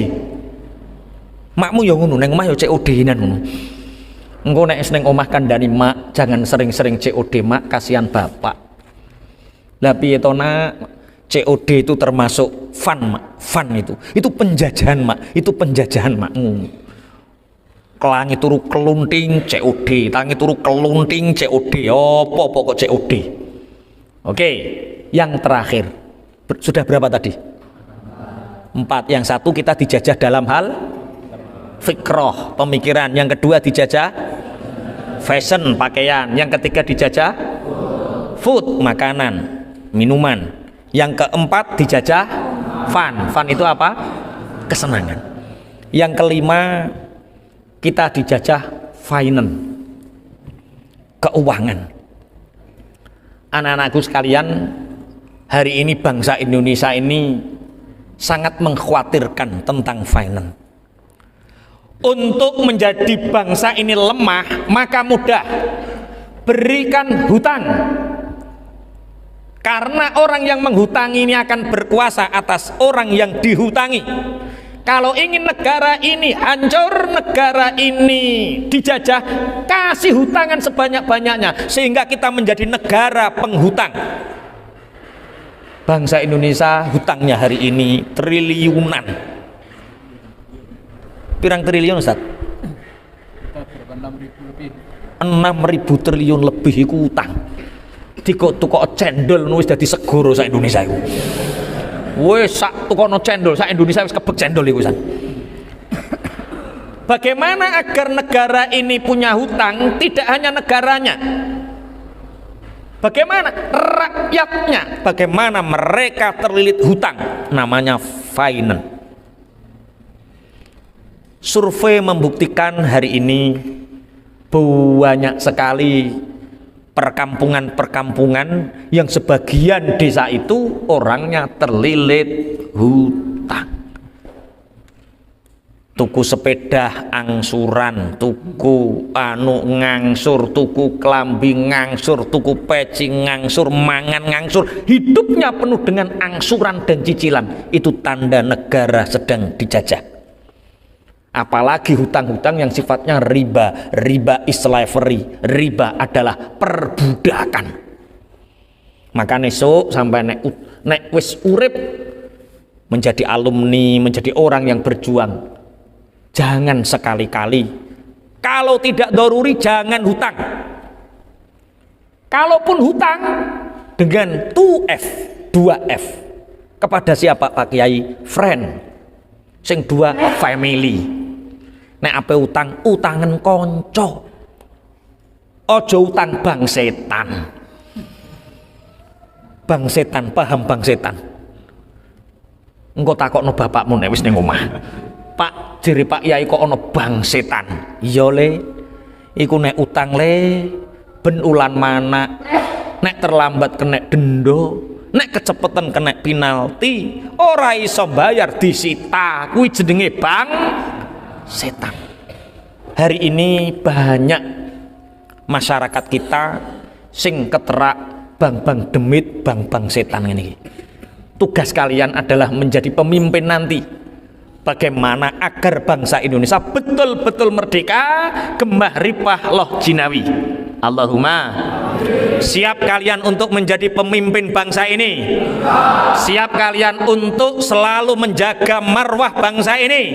Makmu ya ngono, neng omah ya COD-nan ngono. Engko nek neng omah kandhani mak, jangan sering-sering COD mak, kasihan bapak. Lah piye to nak? COD itu termasuk fun mak, fun itu penjajahan mak, itu penjajahan makmu. Kelangi turu kelunting COD, tangi turu kelunting COD, apa pokok COD. Oke, yang terakhir sudah berapa tadi? 4. Yang satu kita dijajah dalam hal fikroh, pemikiran. Yang kedua dijajah fashion, pakaian. Yang ketiga dijajah food, makanan, minuman. Yang keempat dijajah fun itu apa? Kesenangan. Yang kelima kita dijajah finance, keuangan. Anak-anakku sekalian, hari ini bangsa Indonesia ini sangat mengkhawatirkan tentang finance. Untuk menjadi bangsa ini lemah, maka mudah berikan hutang. Karena orang yang menghutangi ini akan berkuasa atas orang yang dihutangi. Kalau ingin negara ini hancur, negara ini dijajah, kasih hutangan sebanyak-banyaknya sehingga kita menjadi negara penghutang. Bangsa Indonesia hutangnya hari ini triliunan. Pirang triliun Ustaz? 6.000 triliun lebih iku utang. Dikok cendol wis dadi segoro sak Indonesia iku. Wis sak tukono cendol sak Indonesia wis kebek cendol iku Ustaz. Bagaimana agar negara ini punya hutang? Tidak hanya negaranya, bagaimana rakyatnya, bagaimana mereka terlilit hutang, namanya finance. Survei membuktikan hari ini banyak sekali perkampungan-perkampungan yang sebagian desa itu orangnya terlilit hutang. Tuku sepeda angsuran, tuku ngangsur, tuku klambi ngangsur, tuku peci ngangsur, mangan ngangsur, hidupnya penuh dengan angsuran dan cicilan. Itu tanda negara sedang dijajah. Apalagi hutang-hutang yang sifatnya riba. Riba is slavery. Riba adalah perbudakan. Maka nesuk sampai nek wis urip menjadi alumni, menjadi orang yang berjuang, jangan sekali-kali, kalau tidak daruri jangan hutang. Kalaupun hutang dengan 2F. Kepada siapa Pak Kiai? Friend. Sing 2 family. Nek ape utangan konco, ojo utang bang setan. Bang setan, paham bang setan? Engko takokno bapakmu nek wis ning omah. Pak, jere Pak Yai kok ana bang setan. Iya le, iku nek utang le ben ulan mana, nek terlambat kena denda, nek kecepetan kena penalti, ora iso bayar disita. Kuwi jenenge bang setan. Hari ini banyak masyarakat kita sing keterak bang-bang demit, bang-bang setan ini. Tugas kalian adalah menjadi pemimpin nanti. Bagaimana agar bangsa Indonesia betul-betul merdeka, gembah ripah loh jinawi. Allahumma. Siap kalian untuk menjadi pemimpin bangsa ini? Siap kalian untuk selalu menjaga marwah bangsa ini?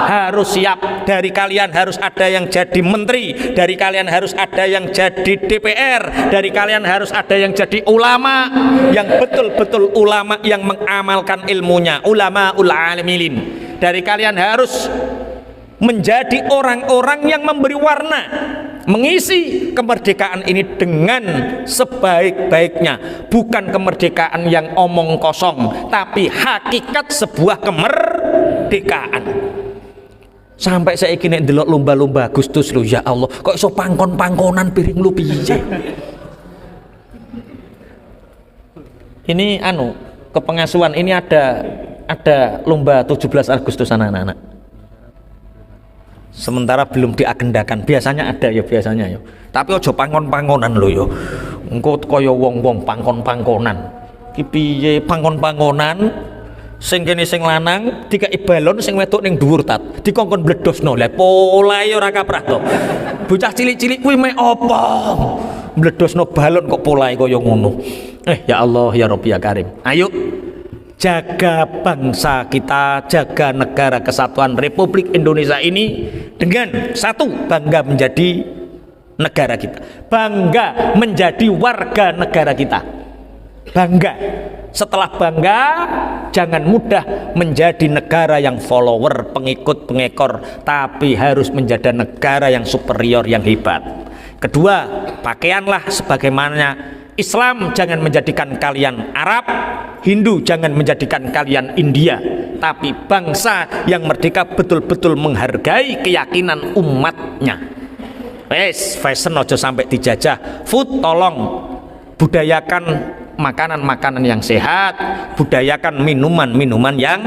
Harus siap. Dari kalian harus ada yang jadi menteri, dari kalian harus ada yang jadi DPR, dari kalian harus ada yang jadi ulama, yang betul-betul ulama yang mengamalkan ilmunya, ulama ul alimilin. Dari kalian harus menjadi orang-orang yang memberi warna mengisi kemerdekaan ini dengan sebaik-baiknya, bukan kemerdekaan yang omong kosong, tapi hakikat sebuah kemerdekaan. Sampai saya kini ndelok lomba-lomba Agustus lho, ya Allah, kok iso pangkon-pangkonan piring lu piye? Ini kepengasuhan ini ada lomba 17 Agustus anak-anak. Sementara belum diagendakan, biasanya ada ya biasanya ya. Tapi ojo pangkon-pangkonan lho ya. Engko kaya wong-wong pangkon-pangkonan. Ki piye pangkon-pangkonan? Sing kene sing lanang dikai balon, sing wedok ning dhuwur tat. Dikongkon bledosno. Lah polahe ora kaprah to. Bocah cilik-cilik kuwi mek apa? Bledosno balon kok polahe kaya ngono. Ya Allah ya Rabbi ya Karim. Ayo jaga bangsa kita, jaga negara kesatuan Republik Indonesia ini dengan satu, bangga menjadi negara kita, bangga menjadi warga negara kita, bangga. Setelah bangga, jangan mudah menjadi negara yang follower, pengikut, pengekor, tapi harus menjadi negara yang superior, yang hebat. Kedua, pakaianlah sebagaimana Islam, jangan menjadikan kalian Arab, Hindu jangan menjadikan kalian India, tapi bangsa yang merdeka betul-betul menghargai keyakinan umatnya. Fashion ojo sampai dijajah. Food tolong budayakan makanan-makanan yang sehat, budayakan minuman-minuman yang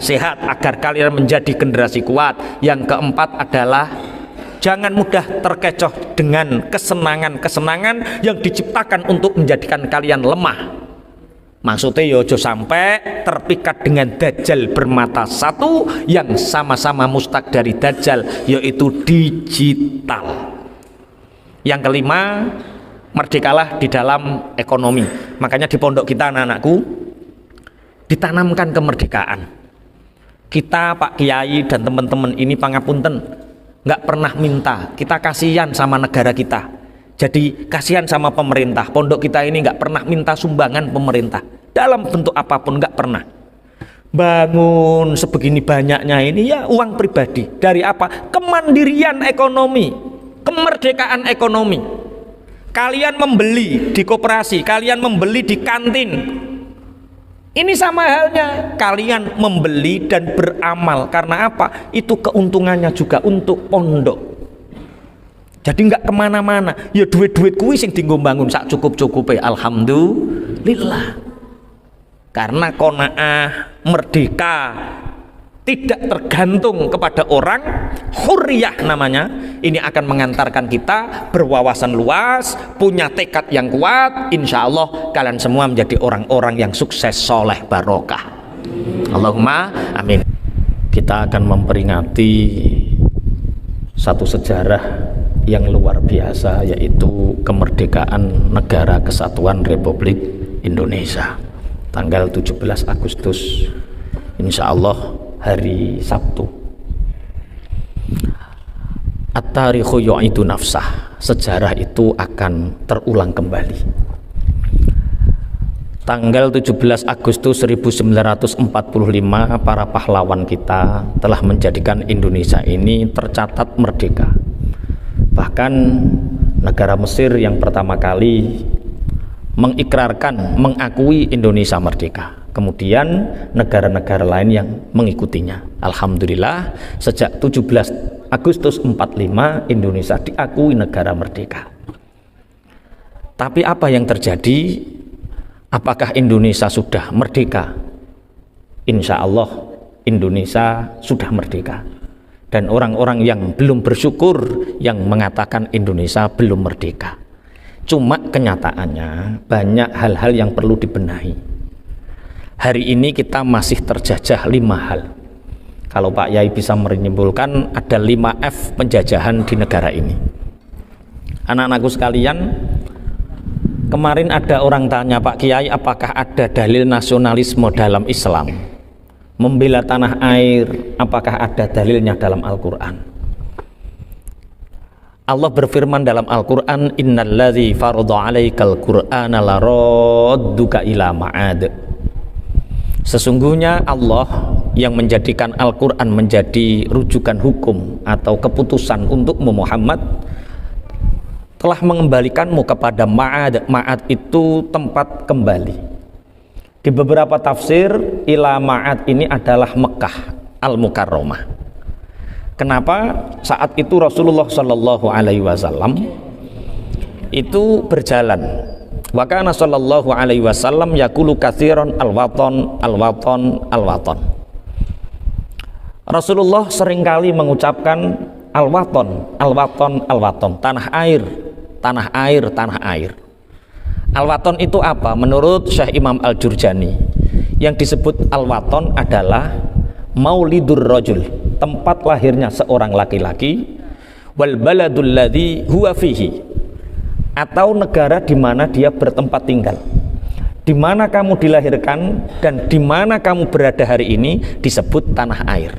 sehat agar kalian menjadi generasi kuat. Yang keempat adalah jangan mudah terkecoh dengan kesenangan-kesenangan yang diciptakan untuk menjadikan kalian lemah. Maksudnya yojo sampai terpikat dengan dajjal bermata satu yang sama-sama mustaq dari dajjal, yaitu digital. Yang kelima, merdekalah di dalam ekonomi. Makanya di pondok kita anak-anakku ditanamkan kemerdekaan. Kita Pak Kiai dan teman-teman ini pangapunten nggak pernah minta, kita kasihan sama negara kita, jadi kasihan sama pemerintah. Pondok kita ini nggak pernah minta sumbangan pemerintah dalam bentuk apapun, nggak pernah. Bangun sebegini banyaknya ini ya uang pribadi. Dari apa? Kemandirian ekonomi, kemerdekaan ekonomi. Kalian membeli di koperasi, kalian membeli di kantin, ini sama halnya kalian membeli dan beramal. Karena apa? Itu keuntungannya juga untuk pondok. Jadi nggak kemana-mana. Ya duit-duit kuwi sing dienggo bangun sak cukup-cukupe. Alhamdulillah. Karena qanaah merdeka tidak tergantung kepada orang, hurriyah namanya. Ini akan mengantarkan kita berwawasan luas, punya tekad yang kuat. Insya Allah kalian semua menjadi orang-orang yang sukses, soleh, barokah. Allahumma amin. Kita akan memperingati satu sejarah yang luar biasa, yaitu kemerdekaan Negara Kesatuan Republik Indonesia tanggal 17 Agustus insya Allah hari Sabtu. At-tarikhu yu'idu nafsah, sejarah itu akan terulang kembali. Tanggal 17 Agustus 1945 para pahlawan kita telah menjadikan Indonesia ini tercatat merdeka. Bahkan negara Mesir yang pertama kali mengikrarkan, mengakui Indonesia merdeka. Kemudian negara-negara lain yang mengikutinya. Alhamdulillah sejak 17 Agustus 45 Indonesia diakui negara merdeka. Tapi apa yang terjadi? Apakah Indonesia sudah merdeka? Insya Allah Indonesia sudah merdeka. Dan orang-orang yang belum bersyukur yang mengatakan Indonesia belum merdeka. Cuma kenyataannya banyak hal-hal yang perlu dibenahi. Hari ini kita masih terjajah 5 hal. Kalau Pak Yai bisa menyimpulkan, ada 5 F penjajahan di negara ini. Anak-anakku sekalian, kemarin ada orang tanya, Pak Kiai, apakah ada dalil nasionalisme dalam Islam? Membela tanah air, apakah ada dalilnya dalam Al-Quran? Allah berfirman dalam Al-Quran, innalladzi faradha 'alaikal qur'ana laradduka ila ma'ad. Sesungguhnya Allah yang menjadikan Al-Quran menjadi rujukan hukum atau keputusan untuk Muhammad telah mengembalikanmu kepada Ma'ad. Ma'ad itu tempat kembali. Di beberapa tafsir, ila Ma'ad ini adalah Mekah Al-Mukarramah. Kenapa? Saat itu Rasulullah Shallallahu Alaihi Wasallam itu berjalan. Wa kana sallallahu alaihi wasallam yaqulu katsiran al-waton al-waton al-waton. Rasulullah seringkali mengucapkan al-waton al-waton al-waton, tanah air, tanah air, tanah air. Al-waton itu apa? Menurut Syekh Imam Al-Jurjani, yang disebut al-waton adalah maulidur rajul, tempat lahirnya seorang laki-laki, wal baladul ladzi huwa fihi, atau negara di mana dia bertempat tinggal. Di mana kamu dilahirkan dan di mana kamu berada hari ini disebut tanah air.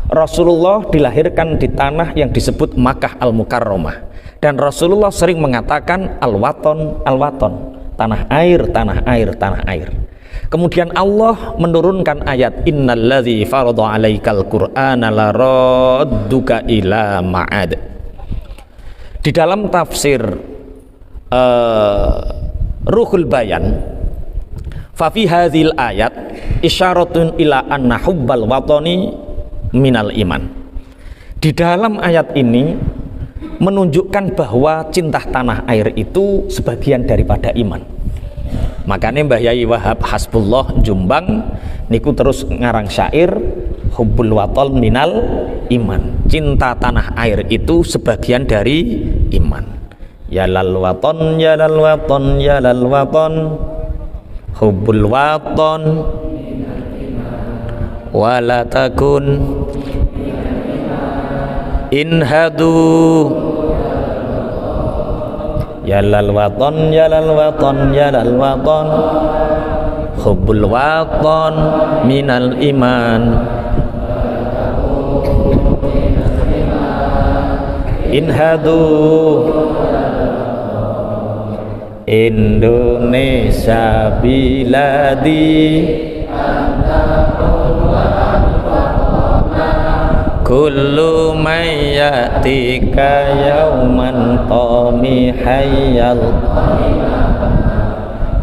Rasulullah dilahirkan di tanah yang disebut Makkah Al-Mukarramah, dan Rasulullah sering mengatakan al-waton al-waton, tanah air, tanah air, tanah air. Kemudian Allah menurunkan ayat innalladzi farada 'alaikal qur'ana laradduka ila ma'ad. Di dalam tafsir Ruhul Bayan, fa fi hadzal ayat isyaratun ila anna hubbal watani minal iman. Di dalam ayat ini menunjukkan bahwa cinta tanah air itu sebagian daripada iman. Makanya Mbah Yai Wahab Hasbullah Jombang niku terus ngarang syair hubbul waton minal iman. Cinta tanah air itu sebagian dari iman. Ya lal waton, ya lal waton, ya lal waton, hubbul waton wala takun inhadu. Ya lal waton, ya lal waton, ya lal waton, hubbul waton minal iman. Inhadu Indonesia biladi kullu mayyatika yauman tamihayyal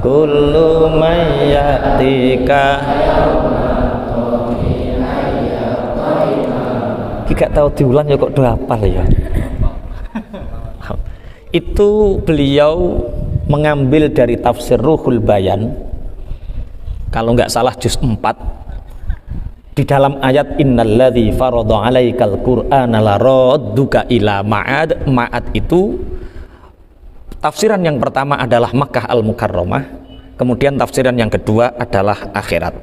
kullu mayyatika. Gak tahu diulang ya kok do hafal ya. Itu beliau mengambil dari tafsir Ruhul Bayan, kalau nggak salah juz 4, di dalam ayat innalladzi farada 'alaikal qur'ana laradduka ila ma'ad. Ma'ad itu tafsiran yang pertama adalah Makkah Al-Mukarramah, kemudian tafsiran yang kedua adalah akhirat.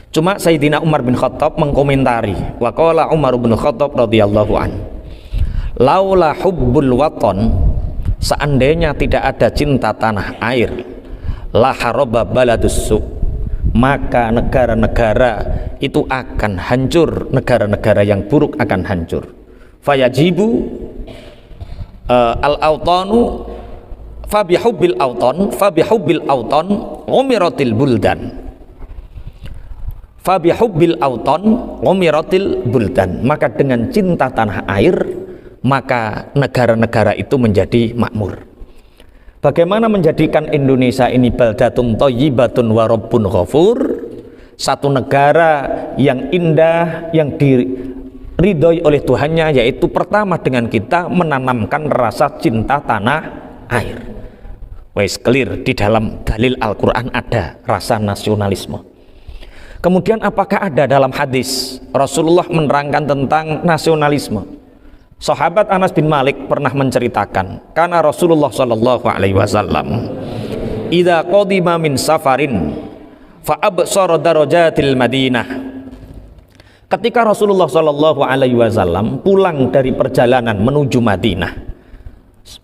Cuma Sayyidina Umar bin Khattab mengkomentari, wa qala Umar bin Khattab radhiyallahu an, laula hubbul waton, seandainya tidak ada cinta tanah air, la haraba baladus su, maka negara-negara itu akan hancur, negara-negara yang buruk akan hancur. Fayajibu al-autanu fabihubbil auton, fabihubbil auton umiratil buldan, fabihubbil auton umiratil buldan, maka dengan cinta tanah air maka negara-negara itu menjadi makmur. Bagaimana menjadikan Indonesia ini baldatun thayyibatun wa rabbun ghafur, satu negara yang indah, yang diridhoi oleh Tuhannya, yaitu pertama dengan kita menanamkan rasa cinta tanah air. Wes clear, di dalam dalil Al-Quran ada rasa nasionalisme. Kemudian apakah ada dalam hadis Rasulullah menerangkan tentang nasionalisme? Sahabat Anas bin Malik pernah menceritakan, karena Rasulullah Shallallahu Alaihi Wasallam idza qadima min safarin fa absara darajatil Madinah. Ketika Rasulullah Shallallahu Alaihi Wasallam pulang dari perjalanan menuju Madinah,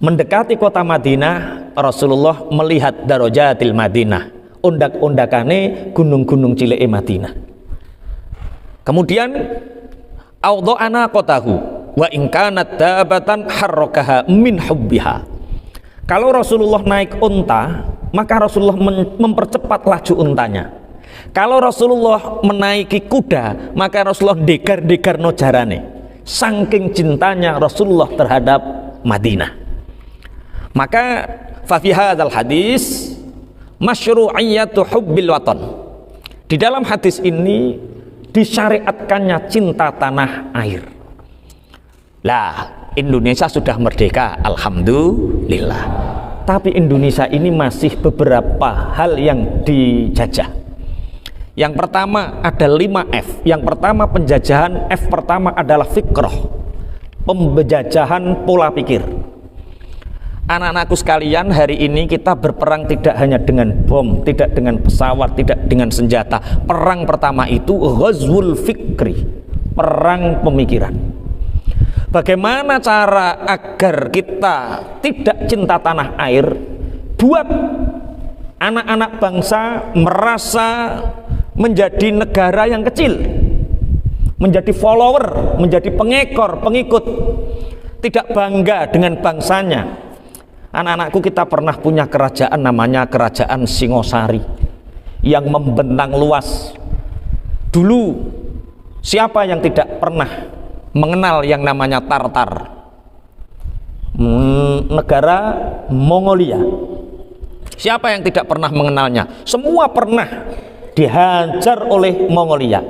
mendekati kota Madinah, Rasulullah melihat darajatil Madinah, undak-undakane gunung-gunung cileke Madinah. Kemudian audha'ana kotahu wa in kanat dabatan harrakaha min hubbiha. Kalau Rasulullah naik unta, maka Rasulullah mempercepat laju untanya. Kalau Rasulullah menaiki kuda, maka Rasulullah degar-degar nojarane, saking cintanya Rasulullah terhadap Madinah. Maka fa fi hadzal hadis masyru'iyyatu hubbil watan. Di dalam hadis ini disyariatkannya cinta tanah air. Lah, Indonesia sudah merdeka, alhamdulillah. Tapi Indonesia ini masih beberapa hal yang dijajah. Yang pertama ada 5F. Yang pertama penjajahan, F pertama adalah fikrah, penjajahan pola pikir. Anak-anakku sekalian, hari ini kita berperang tidak hanya dengan bom, tidak dengan pesawat, tidak dengan senjata. Perang pertama itu ghazwul fikri, perang pemikiran. Bagaimana cara agar kita tidak cinta tanah air, buat anak-anak bangsa merasa menjadi negara yang kecil, menjadi follower, menjadi pengekor, pengikut, tidak bangga dengan bangsanya. Anak-anakku, kita pernah punya kerajaan namanya Kerajaan Singosari yang membentang luas. Dulu siapa yang tidak pernah mengenal yang namanya Tartar, negara Mongolia? Siapa yang tidak pernah mengenalnya? Semua pernah dihajar oleh Mongolia.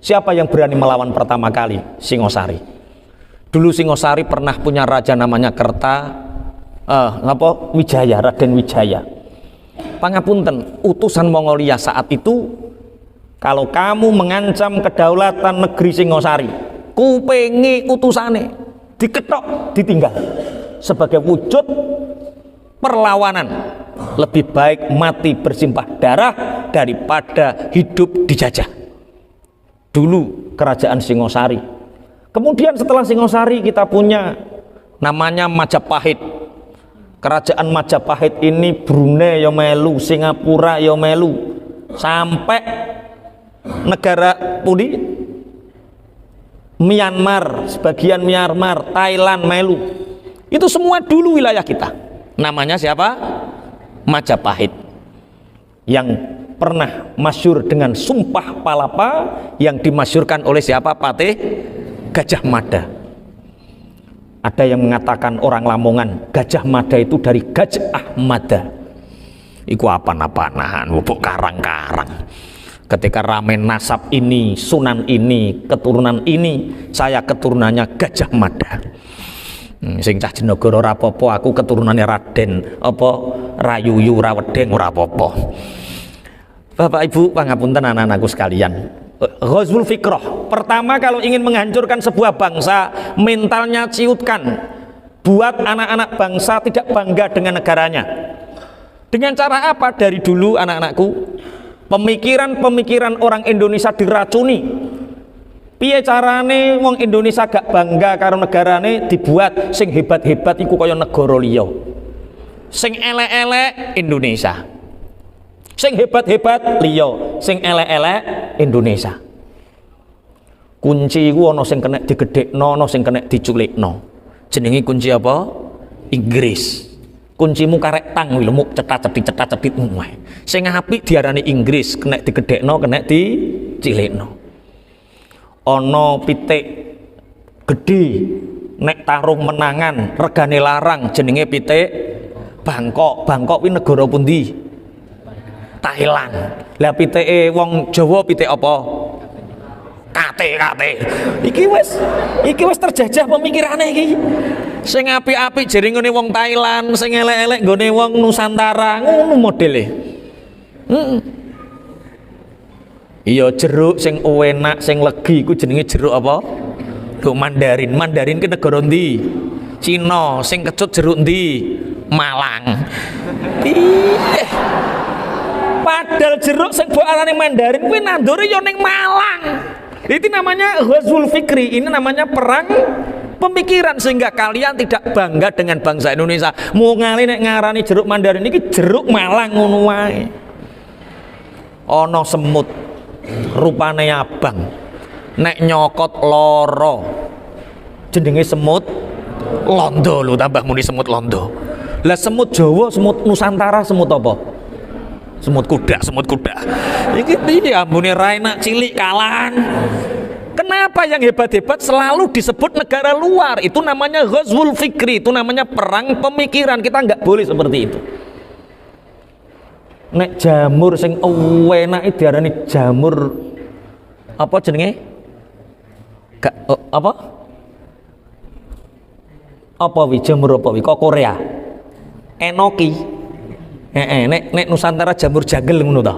Siapa yang berani melawan pertama kali? Singosari. Dulu Singosari pernah punya raja namanya Wijaya, Raden Wijaya. Pangapunten, utusan Mongolia saat itu, kalau kamu mengancam kedaulatan negeri Singosari, kupengi utusane diketok, ditinggal. Sebagai wujud perlawanan, lebih baik mati bersimpah darah daripada hidup dijajah. Dulu kerajaan Singosari. Kemudian setelah Singosari kita punya namanya Majapahit. Kerajaan Majapahit ini Brunei yo melu, Singapura yo melu, sampai negara pudi Myanmar, sebagian Myanmar, Thailand melu. Itu semua dulu wilayah kita. Namanya siapa? Majapahit. Yang pernah masyhur dengan Sumpah Palapa, yang dimasyhurkan oleh siapa? Patih Gajah Mada. Ada yang mengatakan orang Lamongan, Gajah Mada itu dari Gajah Mada. Iku apa-apaan, wubuk karang-karang. Ketika rame nasab ini, sunan ini, keturunan ini, saya keturunannya Gajah Mada. Sing cah Jenegara ora apa-apa, aku keturunannya Raden apa Rayuyu Rawedeng ora apa-apa. Bapak Ibu pangapunten anak-anakku sekalian, ghazwul fikrah. Pertama, kalau ingin menghancurkan sebuah bangsa, mentalnya ciutkan, buat anak-anak bangsa tidak bangga dengan negaranya. Dengan cara apa? Dari dulu anak-anakku, pemikiran-pemikiran orang Indonesia diracuni. Piye carane wong Indonesia gak bangga karo negarane, dibuat sing hebat-hebat iku kaya negara liya. Sing elek-elek Indonesia. Sing hebat-hebat liya, sing elek-elek Indonesia. Kunci iku ana sing kena digedhekno, ana sing kena diculikno. Jenenge kunci apa? Inggris. Kuncimu karek tang lho, muk cetat-cetit wae. Sing apik diarani Inggris, kena digedhekno, kena dicilikno. Ana pitik gedhe nek tarung menangan regane larang, jenenge pitik Bangkok. Bangkok kuwi negara pundi? Thailand. Lah pitike wong Jawa pitik apa? Kate. Iki wis terjajah pemikirane iki. Sing apik-apik jere ngene wong Thailand, sing elek-elek nggone wong Nusantara, ngono modele. Iya, jeruk sing enak, sing legi iku jenenge jeruk apa? Lho, Mandarin. Mandarin ke negara ndi? Cina. Sing kecut jeruk ndi? Malang. Padahal jeruk sing mbok arani Mandarin kuwi nandure ya ning Malang. Itu namanya ghazwul fikri, ini namanya perang pemikiran, sehingga kalian tidak bangga dengan bangsa Indonesia. Mau ngali nek ngarani jeruk Mandarin iki jeruk Malang ngono wae. Ana semut rupane abang, nek nyokot loro, jenenge semut londo lho, tambah muni semut londo. Lah semut Jawa, semut Nusantara, semut apa? Semut kuda. Iki piye ambune ra enak cilik kalan. Kenapa yang hebat-hebat selalu disebut negara luar? Itu namanya ghazwul fikri, itu namanya perang pemikiran. Kita nggak boleh seperti itu. Nek jamur sing enak diarani jamur apa jenenge? Apa? Apa wi jamur apa wi? Kok Korea? Enoki. Nek Nusantara jamur jagel ngono ta.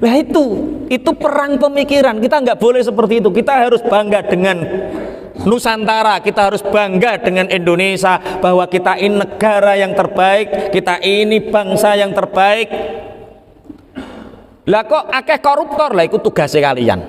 Nah itu perang pemikiran. Kita nggak boleh seperti itu. Kita harus bangga dengan Nusantara, kita harus bangga dengan Indonesia, bahwa kita ini negara yang terbaik, kita ini bangsa yang terbaik. Lah kok akeh koruptor? Lah itu tugasnya kalian.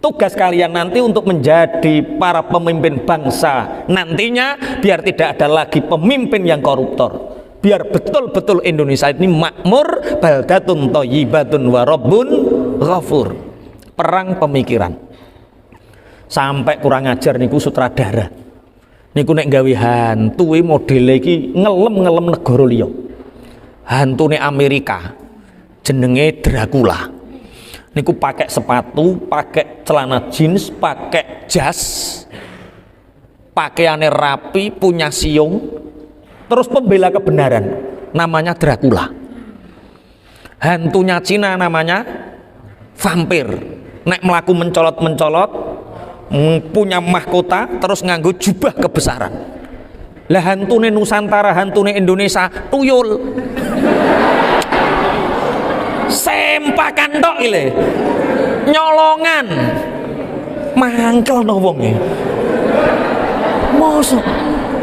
Tugas kalian nanti untuk menjadi para pemimpin bangsa nantinya, biar tidak ada lagi pemimpin yang koruptor. Biar betul-betul Indonesia ini makmur, baldatun thayyibatun wa rabbun ghafur. Perang pemikiran. Sampai kurang ajar niku sutradara. Niku nek gawe hantu modele iki ngelem-ngelem negara liya. Hantune Amerika jenenge Dracula. Niku pakai sepatu, pakai celana jeans, pakai jas, pakaiannya rapi, punya siung, terus pembela kebenaran, namanya Dracula. Hantunya Cina namanya vampir. Nek melaku mencolot-mencolot, punya mahkota, terus nganggo jubah kebesaran. Lah hantune Nusantara, hantune Indonesia tuyul. Sempakan tok ile. Nyolongan. Mangkel no wonge. Mosok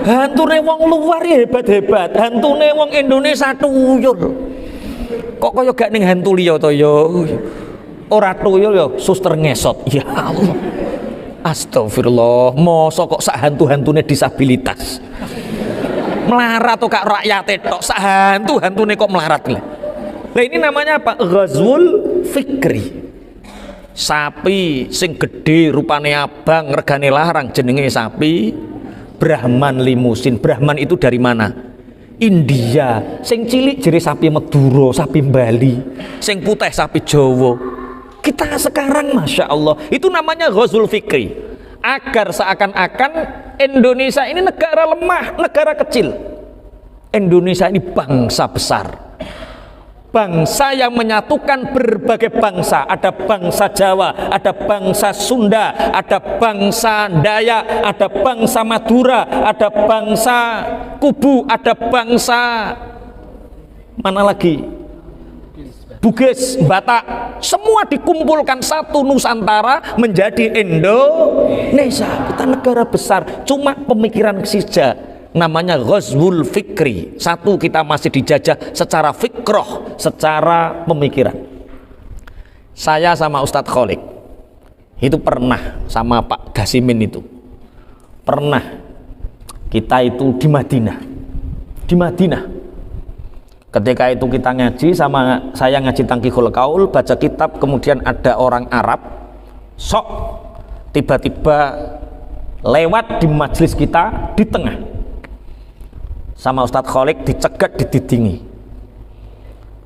hantune wong luar ya hebat-hebat, hantune wong Indonesia tuyul. Kok kaya gak ning hantu liya to ya? Ora tuyul ya suster ngesot. Ya Allah. Astagfirullah, mosok kok sak hantu-hantune disabilitas. Melarat to kak rakyate tok, sak hantu-hantune kok melarat lho. Lah ini namanya apa? Ghazwul fikri. Sapi sing gede rupane abang, regane larang, jenenge sapi Brahman limusin. Brahman itu dari mana? India. Sing cilik jere sapi Madura, sapi Bali. Sing putih sapi Jawa. Kita sekarang Masya Allah, itu namanya ghazwul fikri. Agar seakan-akan Indonesia ini negara lemah, negara kecil. Indonesia ini bangsa besar, bangsa yang menyatukan berbagai bangsa. Ada bangsa Jawa, ada bangsa Sunda, ada bangsa Dayak, ada bangsa Madura, ada bangsa Kubu, ada bangsa mana lagi? Bugis, Batak, semua dikumpulkan satu Nusantara menjadi Indonesia. Kita negara besar, cuma pemikiran saja. Namanya ghazwul fikri. Satu, kita masih dijajah secara fikroh, secara pemikiran. Saya sama Ustadz Kholik itu pernah, sama Pak Gasimin itu pernah, kita itu di Madinah. Di Madinah ketika itu kita ngaji, sama saya ngaji Tangkihul Qaul, baca kitab, kemudian ada orang Arab sok tiba-tiba lewat di majelis kita di tengah, sama Ustadz Kholik dicegat, dididingi.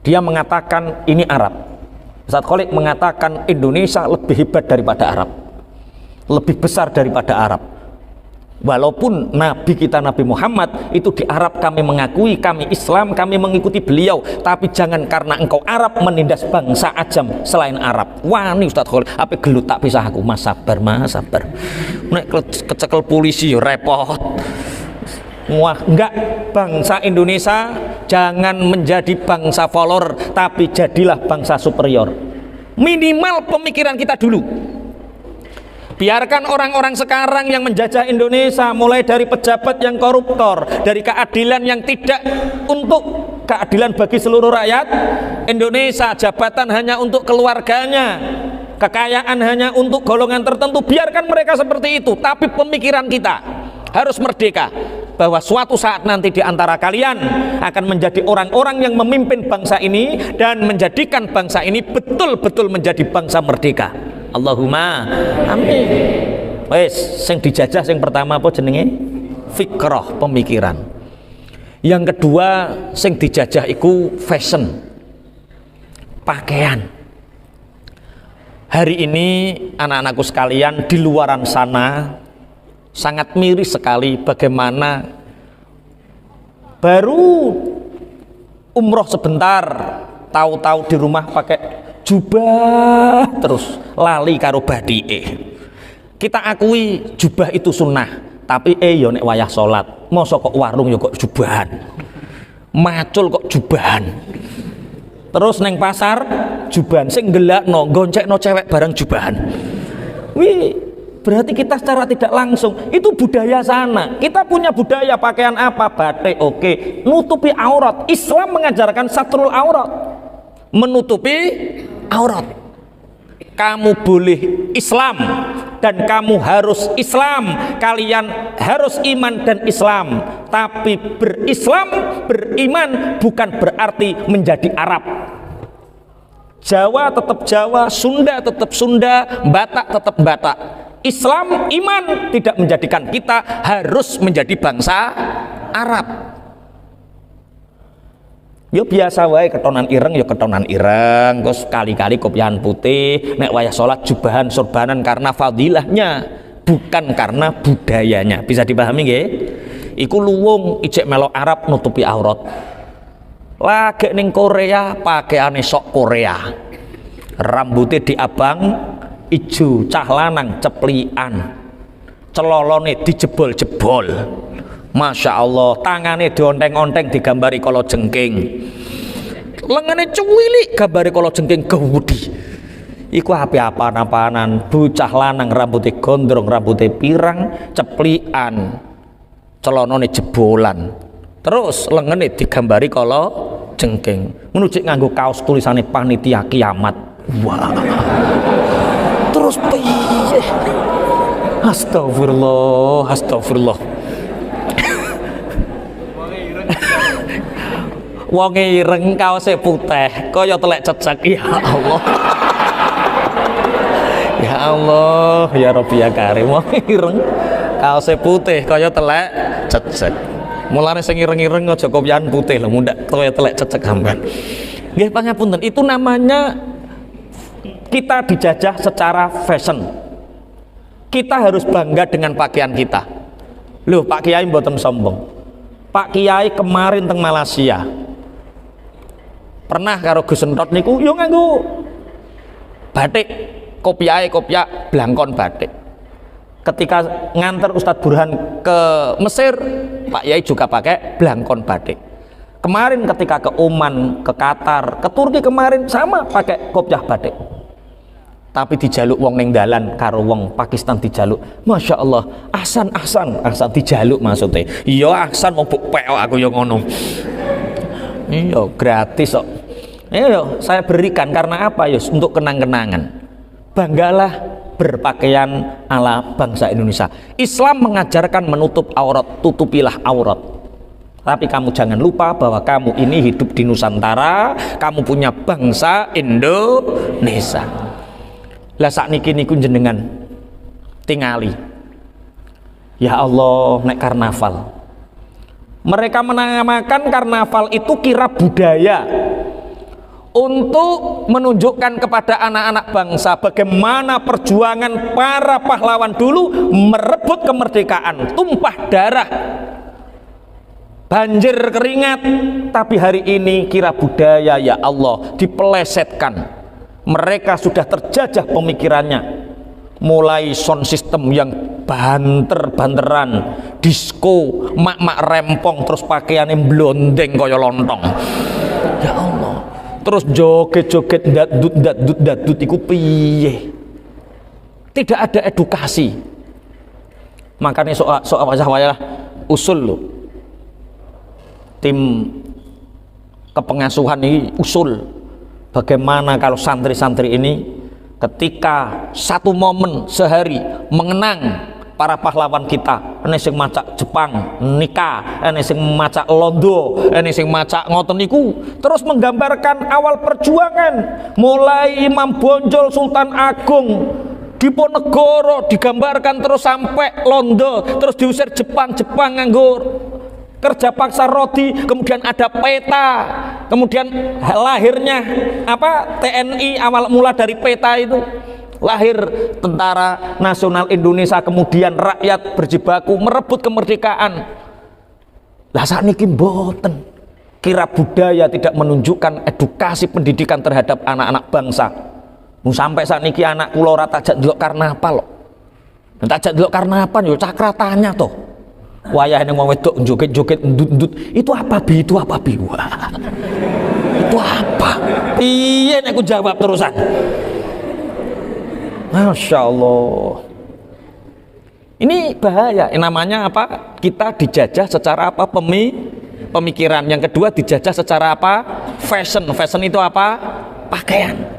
Dia mengatakan ini Arab. Ustadz Kholik mengatakan Indonesia lebih hebat daripada Arab, lebih besar daripada Arab. Walaupun Nabi kita Nabi Muhammad itu di Arab, kami mengakui, kami Islam, kami mengikuti beliau, tapi jangan karena engkau Arab menindas bangsa ajam selain Arab. Wah ini Ustadz Kholik, apa gelut tak bisa aku. Mas sabar, mas sabar. Nek kecekel polisi repot. Wah, enggak, bangsa Indonesia jangan menjadi bangsa follower, tapi jadilah bangsa superior. Minimal pemikiran kita dulu. Biarkan orang-orang sekarang yang menjajah Indonesia, mulai dari pejabat yang koruptor, dari keadilan yang tidak untuk keadilan bagi seluruh rakyat Indonesia, jabatan hanya untuk keluarganya, kekayaan hanya untuk golongan tertentu. Biarkan mereka seperti itu, tapi pemikiran kita harus merdeka, bahwa suatu saat nanti di antara kalian akan menjadi orang-orang yang memimpin bangsa ini dan menjadikan bangsa ini betul-betul menjadi bangsa merdeka. Allahumma amin. Wes, sing dijajah sing pertama apa jenenge? Fikroh, pemikiran. Yang kedua sing dijajah iku fashion. pakaian. Hari ini anak-anakku sekalian di luaran sana sangat miris sekali bagaimana baru umroh sebentar, tahu-tahu di rumah pakai jubah terus, lali karo badike. Kita akui jubah itu sunnah, tapi yo nek wayah salat, mosok kok warung yo kok jubahan. Macul kok jubahan. Terus neng pasar jubahan, sing gelakno goncekno cewek bareng jubahan. Wih, berarti kita secara tidak langsung itu budaya sana. Kita punya budaya pakaian apa? Batik, oke. Nutupi aurat. Islam mengajarkan satrul aurat, menutupi aurat. Kamu boleh Islam dan kamu harus Islam, kalian harus iman dan Islam. Tapi berislam, beriman bukan berarti menjadi Arab. Jawa tetap Jawa, Sunda tetap Sunda, Batak tetap Batak. Islam, iman tidak menjadikan kita harus menjadi bangsa Arab. Yo biasa wae ketonan ireng, yo ketonan ireng, terus kali-kali kopiahan putih, nek wayah sholat jubahan sorbanan karena fadilahnya, bukan karena budayanya. Bisa dipahami nggih? Iku luwung ijek melok Arab nutupi aurat. Lagi ning Korea pakaiane sok Korea. Rambutnya diabang ijo, cah lanang ceplian. Celolone dijebol-jebol. Masya Allah, tangannya dionteng-onteng digambari kala jengking, lengannya cuwilik gambari kala jengking gawudi. Iku apa-apanan bocah lanang rambutnya gondrong, rambutnya pirang, ceplian, celonone jebolan, terus lengannya digambari kala jengking. Menuju nganggo kaos tulisannya panitia kiamat. Wah, terus piye? Astagfirullah, astagfirullah. Wong ireng kaose putih kaya telek cecek. Ya Allah. Ya Allah, ya Rabbi ya Karim. Wong ireng kaose putih kaya telek cecek. Mulane sing ireng-ireng aja kopian putih lho, mundak kaya telek cecek sampean. Nggih pangapunten, itu namanya kita dijajah secara fashion. Kita harus bangga dengan pakaian kita. Loh, Pak Kiai mboten sombong. Pak Kiai kemarin teng Malaysia pernah karo Gus Entot niku yo nganggo batik, kopiah blangkon batik. Ketika nganter Ustadz Burhan ke Mesir, Pak Yai juga pakai blangkon batik. Kemarin ketika ke Oman, ke Qatar, ke Turki kemarin sama pakai kopiah batik. Tapi dijaluk wong ning dalan karo wong Pakistan dijaluk. Masya Allah, Ahsan dijaluk maksudnya. Iya Ahsan mau buk aku yo ngono. Iya gratis kok. Iya saya berikan karena apa ya? Untuk kenang-kenangan. Banggalah berpakaian ala bangsa Indonesia. Islam mengajarkan menutup aurat, tutupilah aurat. Tapi kamu jangan lupa bahwa kamu ini hidup di Nusantara, kamu punya bangsa Indonesia. Lah sakniki niku jenengan tingali. Ya Allah, nek karnaval. Mereka menamakan karnaval itu kira budaya untuk menunjukkan kepada anak-anak bangsa bagaimana perjuangan para pahlawan dulu merebut kemerdekaan, tumpah darah, banjir keringat. Tapi hari ini kira budaya, ya Allah, dipelesetkan. Mereka sudah terjajah pemikirannya, mulai sound system yang banter-banteran, disco, mak-mak rempong, terus pakaiannya blondeng kaya lontong. Ya Allah, terus joget-joget datdut iku piye? Tidak ada edukasi. Makanya soal wajah usul loh. Tim kepengasuhan ini usul bagaimana kalau santri-santri ini ketika satu momen sehari mengenang para pahlawan kita, ene sing macak Jepang nikah, ene sing macak Londo, ene sing macak ngoten niku, terus menggambarkan awal perjuangan mulai Imam Bonjol, Sultan Agung, Diponegoro digambarkan terus sampai Londo, terus diusir Jepang nganggo kerja paksa Rodi, kemudian ada peta, kemudian lahirnya TNI awal mula dari peta itu. Lahir Tentara Nasional Indonesia, kemudian rakyat berjibaku merebut kemerdekaan. Lah sakniki mboten. Kira budaya tidak menunjukkan edukasi pendidikan terhadap anak-anak bangsa. Sampai saat niki anak kula ora tajak ndelok karnaval kok. Tajak ndelok karnaval yo cakratanya toh. Wayah ning wong wedok joget-joget ndut-ndut. Itu apa bi? Itu apa bi? Wah. Itu apa? Piye nek aku jawab terusan. Masya Allah. Ini bahaya. Namanya apa? Kita dijajah secara apa? Pemikiran. Yang kedua dijajah secara apa? Fashion. Fashion itu apa? Pakaian.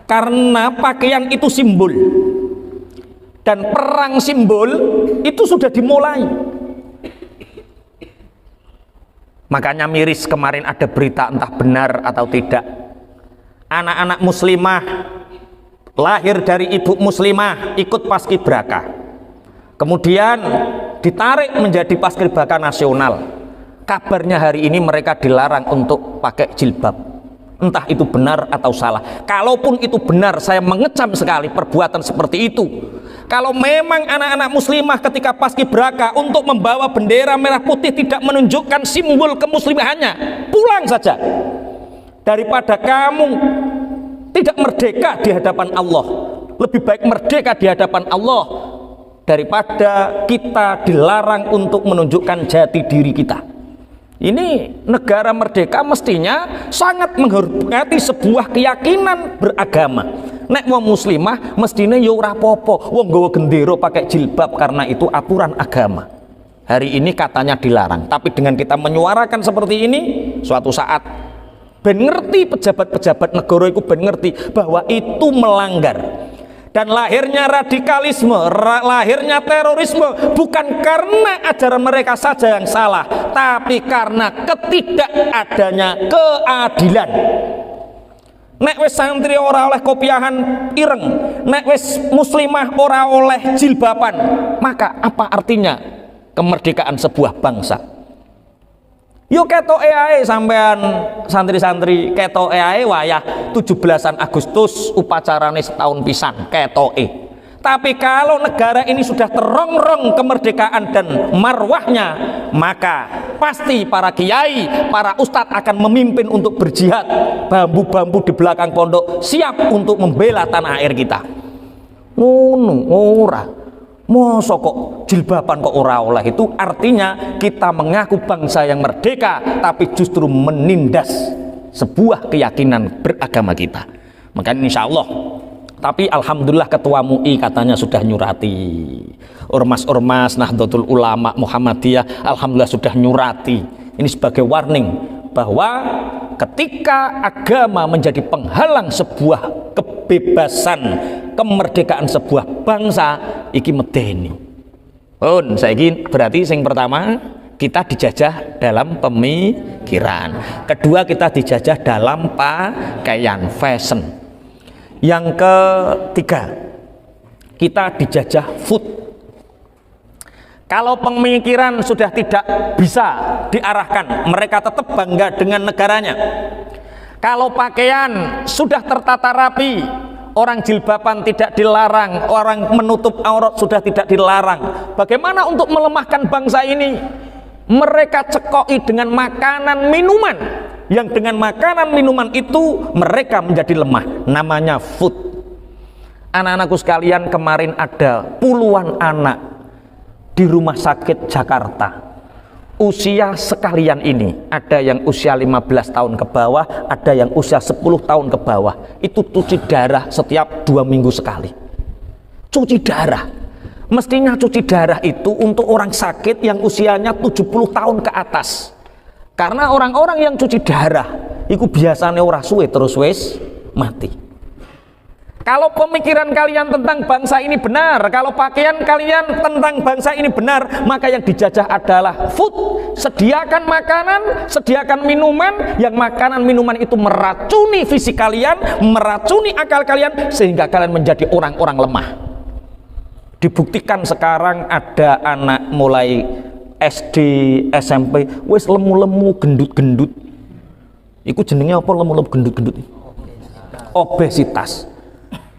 Karena pakaian itu simbol, dan perang simbol itu sudah dimulai. Makanya miris kemarin ada berita, entah benar atau tidak, anak-anak muslimah lahir dari ibu muslimah ikut paskibraka, kemudian ditarik menjadi paskibraka nasional. Kabarnya hari ini mereka dilarang untuk pakai jilbab. Entah itu benar atau salah. Kalaupun itu benar, saya mengecam sekali perbuatan seperti itu. Kalau memang anak-anak muslimah ketika paskibraka untuk membawa bendera merah putih tidak menunjukkan simbol kemuslimahannya, pulang saja. Daripada kamu tidak merdeka di hadapan Allah, lebih baik merdeka di hadapan Allah daripada kita dilarang untuk menunjukkan jati diri kita. Ini negara merdeka mestinya sangat menghormati sebuah keyakinan beragama. Nek wong muslimah mestinya yo ora apa-apa wong nggawa gendera pakai jilbab karena itu aturan agama. Hari ini katanya dilarang, tapi dengan kita menyuarakan seperti ini, suatu saat ben ngerti pejabat-pejabat negara itu ben ngerti bahwa itu melanggar. Dan lahirnya radikalisme, lahirnya terorisme bukan karena ajaran mereka saja yang salah, tapi karena ketidakadanya keadilan. Nek wis santri ora oleh kopiahan ireng, nek wis muslimah ora oleh jilbaban, maka apa artinya kemerdekaan sebuah bangsa? Yuk ketoke ae sampean santri-santri, ketoke ae wayah 17-an Agustus upacarane setahun pisan, ketoke. Tapi kalau negara ini sudah terongrong kemerdekaan dan marwahnya, maka pasti para kiai, para ustadz akan memimpin untuk berjihad. Bambu-bambu di belakang pondok siap untuk membela tanah air kita. Ngono ora. Mosok kok jilbaban kok ora oleh, itu artinya kita mengaku bangsa yang merdeka tapi justru menindas sebuah keyakinan beragama kita. Maka insya Allah, tapi alhamdulillah ketua MUI katanya sudah nyurati, ormas-ormas Nahdlatul Ulama Muhammadiyah alhamdulillah sudah nyurati. Ini sebagai warning bahwa ketika agama menjadi penghalang sebuah kebebasan, kemerdekaan sebuah bangsa, iki medeni. Pun saiki berarti yang pertama kita dijajah dalam pemikiran, kedua kita dijajah dalam pakaian, fashion. Yang ketiga kita dijajah food. Kalau pemikiran sudah tidak bisa diarahkan, mereka tetap bangga dengan negaranya. Kalau pakaian sudah tertata rapi, orang jilbaban tidak dilarang, orang menutup aurat sudah tidak dilarang. Bagaimana untuk melemahkan bangsa ini? Mereka cekoki dengan makanan minuman, yang dengan makanan minuman itu mereka menjadi lemah. Namanya food. Anak-anakku sekalian, kemarin ada puluhan anak di rumah sakit Jakarta. Usia sekalian ini, ada yang usia 15 tahun ke bawah, ada yang usia 10 tahun ke bawah. Itu cuci darah setiap 2 minggu sekali. Cuci darah. Mestinya cuci darah itu untuk orang sakit yang usianya 70 tahun ke atas. Karena orang-orang yang cuci darah itu biasanya ora suwe terus wis mati. Kalau pemikiran kalian tentang bangsa ini benar, kalau pakaian kalian tentang bangsa ini benar, maka yang dijajah adalah food. Sediakan makanan, sediakan minuman, yang makanan minuman itu meracuni fisik kalian, meracuni akal kalian, sehingga kalian menjadi orang-orang lemah. Dibuktikan sekarang ada anak mulai SD, SMP wis lemu-lemu, gendut-gendut. Iku jenenge apa lemu-lemu gendut-gendut? Obesitas.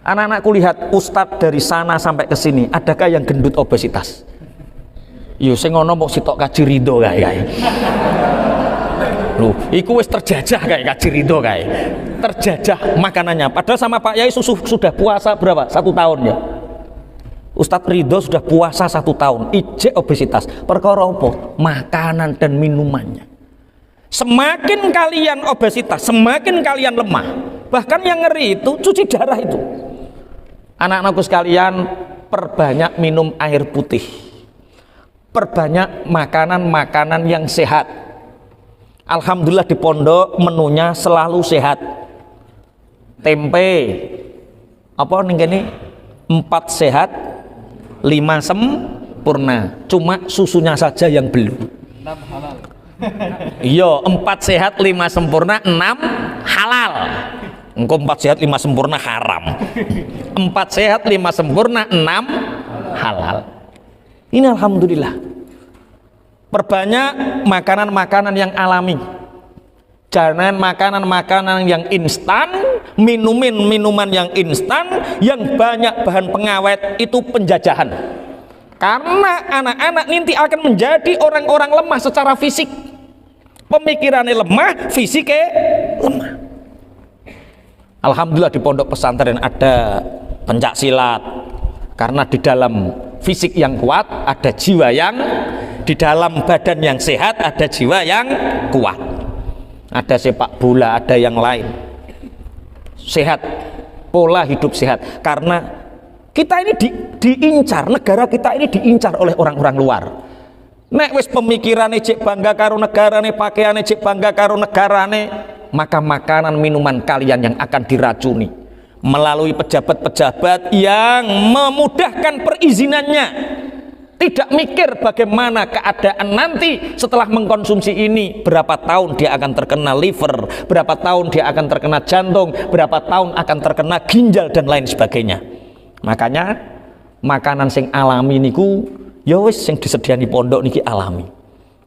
Anak-anakku lihat ustadz dari sana sampai ke sini, adakah yang gendut obesitas? Yo sing ngono mok sitok Kaji Ridho kae. Loh, iku wis terjajah kayak Kaji Ridho kae. Terjajah makanannya. Padahal sama Pak Yai sudah puasa berapa? 1 tahun ya. Ustadz Ridho sudah puasa 1 tahun, ijek obesitas. Perkara apa? Makanan dan minumannya. Semakin kalian obesitas, semakin kalian lemah. Bahkan yang ngeri itu cuci darah itu. Anak-anakku sekalian, perbanyak minum air putih. Perbanyak makanan-makanan yang sehat. Alhamdulillah di pondok menunya selalu sehat. Tempe, apa nih gini? 4 sehat, 5 sempurna. Cuma susunya saja yang belum. 6 halal. Iya, 4 sehat, 5 sempurna, 6 halal. Engkau 4 sehat, 5 sempurna haram. 4 sehat, 5 sempurna, 6 halal. Ini alhamdulillah. Perbanyak makanan-makanan yang alami. Jangan makanan-makanan yang instan, minuman yang instan, yang banyak bahan pengawet, itu penjajahan. Karena anak-anak nanti akan menjadi orang-orang lemah secara fisik. Pemikirannya lemah, fisiknya lemah. Alhamdulillah di pondok pesantren ada pencak silat. Karena di dalam fisik yang kuat ada jiwa yang, di dalam badan yang sehat ada jiwa yang kuat. Ada sepak bola, ada yang lain. Sehat, pola hidup sehat. Karena kita ini diincar, negara kita ini diincar oleh orang-orang luar. Nek wis pemikirannya cek bangga karo negarane, pakaiannya cek bangga karo negarane, maka makanan minuman kalian yang akan diracuni melalui pejabat-pejabat yang memudahkan perizinannya. Tidak mikir bagaimana keadaan nanti setelah mengkonsumsi ini, berapa tahun dia akan terkena liver, berapa tahun dia akan terkena jantung, berapa tahun akan terkena ginjal dan lain sebagainya. Makanya makanan sing alami niku ya wis sing disediani pondok niki alami.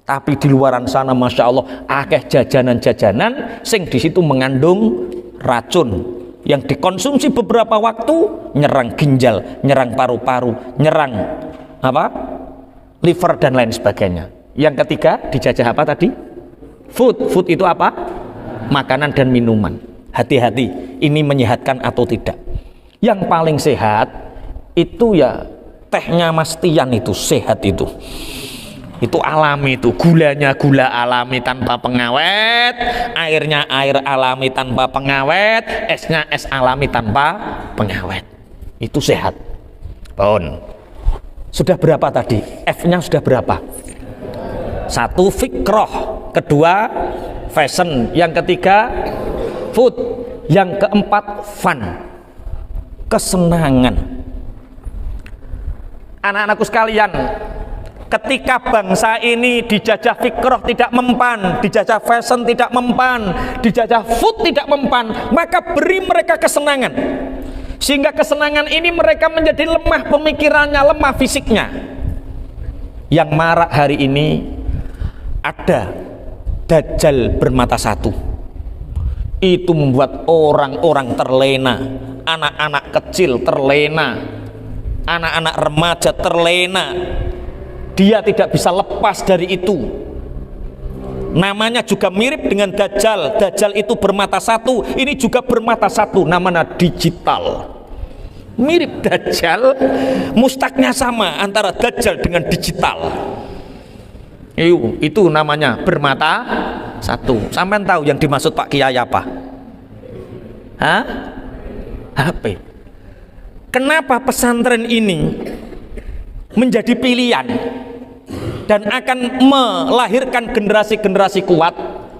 Tapi di luaran sana Masya Allah akeh jajanan-jajanan sing di situ mengandung racun yang dikonsumsi beberapa waktu nyerang ginjal, nyerang paru-paru, nyerang apa? Liver dan lain sebagainya. Yang ketiga dijajah apa tadi? Food itu apa? Makanan dan minuman. Hati-hati, ini menyehatkan atau tidak. Yang paling sehat itu ya tehnya Mas Tian itu sehat itu alami, itu gulanya gula alami tanpa pengawet, airnya air alami tanpa pengawet, esnya es alami tanpa pengawet, itu sehat. Bon. Sudah berapa tadi? F-nya sudah berapa? 1 fikroh, kedua fashion, yang ketiga food, yang keempat fun, kesenangan. Anak-anakku sekalian, ketika bangsa ini dijajah fikroh tidak mempan, dijajah fashion tidak mempan, dijajah food tidak mempan, maka beri mereka kesenangan. Sehingga kesenangan ini mereka menjadi lemah pemikirannya, lemah fisiknya. Yang marak hari ini ada dajjal bermata satu. Itu membuat orang-orang terlena, anak-anak kecil terlena, anak-anak remaja terlena. Dia tidak bisa lepas dari itu. Namanya juga mirip dengan Dajjal. Dajjal itu bermata satu, ini juga bermata satu, namanya digital. Mirip Dajjal, mustaknya sama antara Dajjal dengan digital. Itu namanya bermata satu. Sampai tahu yang dimaksud Pak Kiai apa? Hah? HP. Kenapa pesantren ini menjadi pilihan dan akan melahirkan generasi-generasi kuat?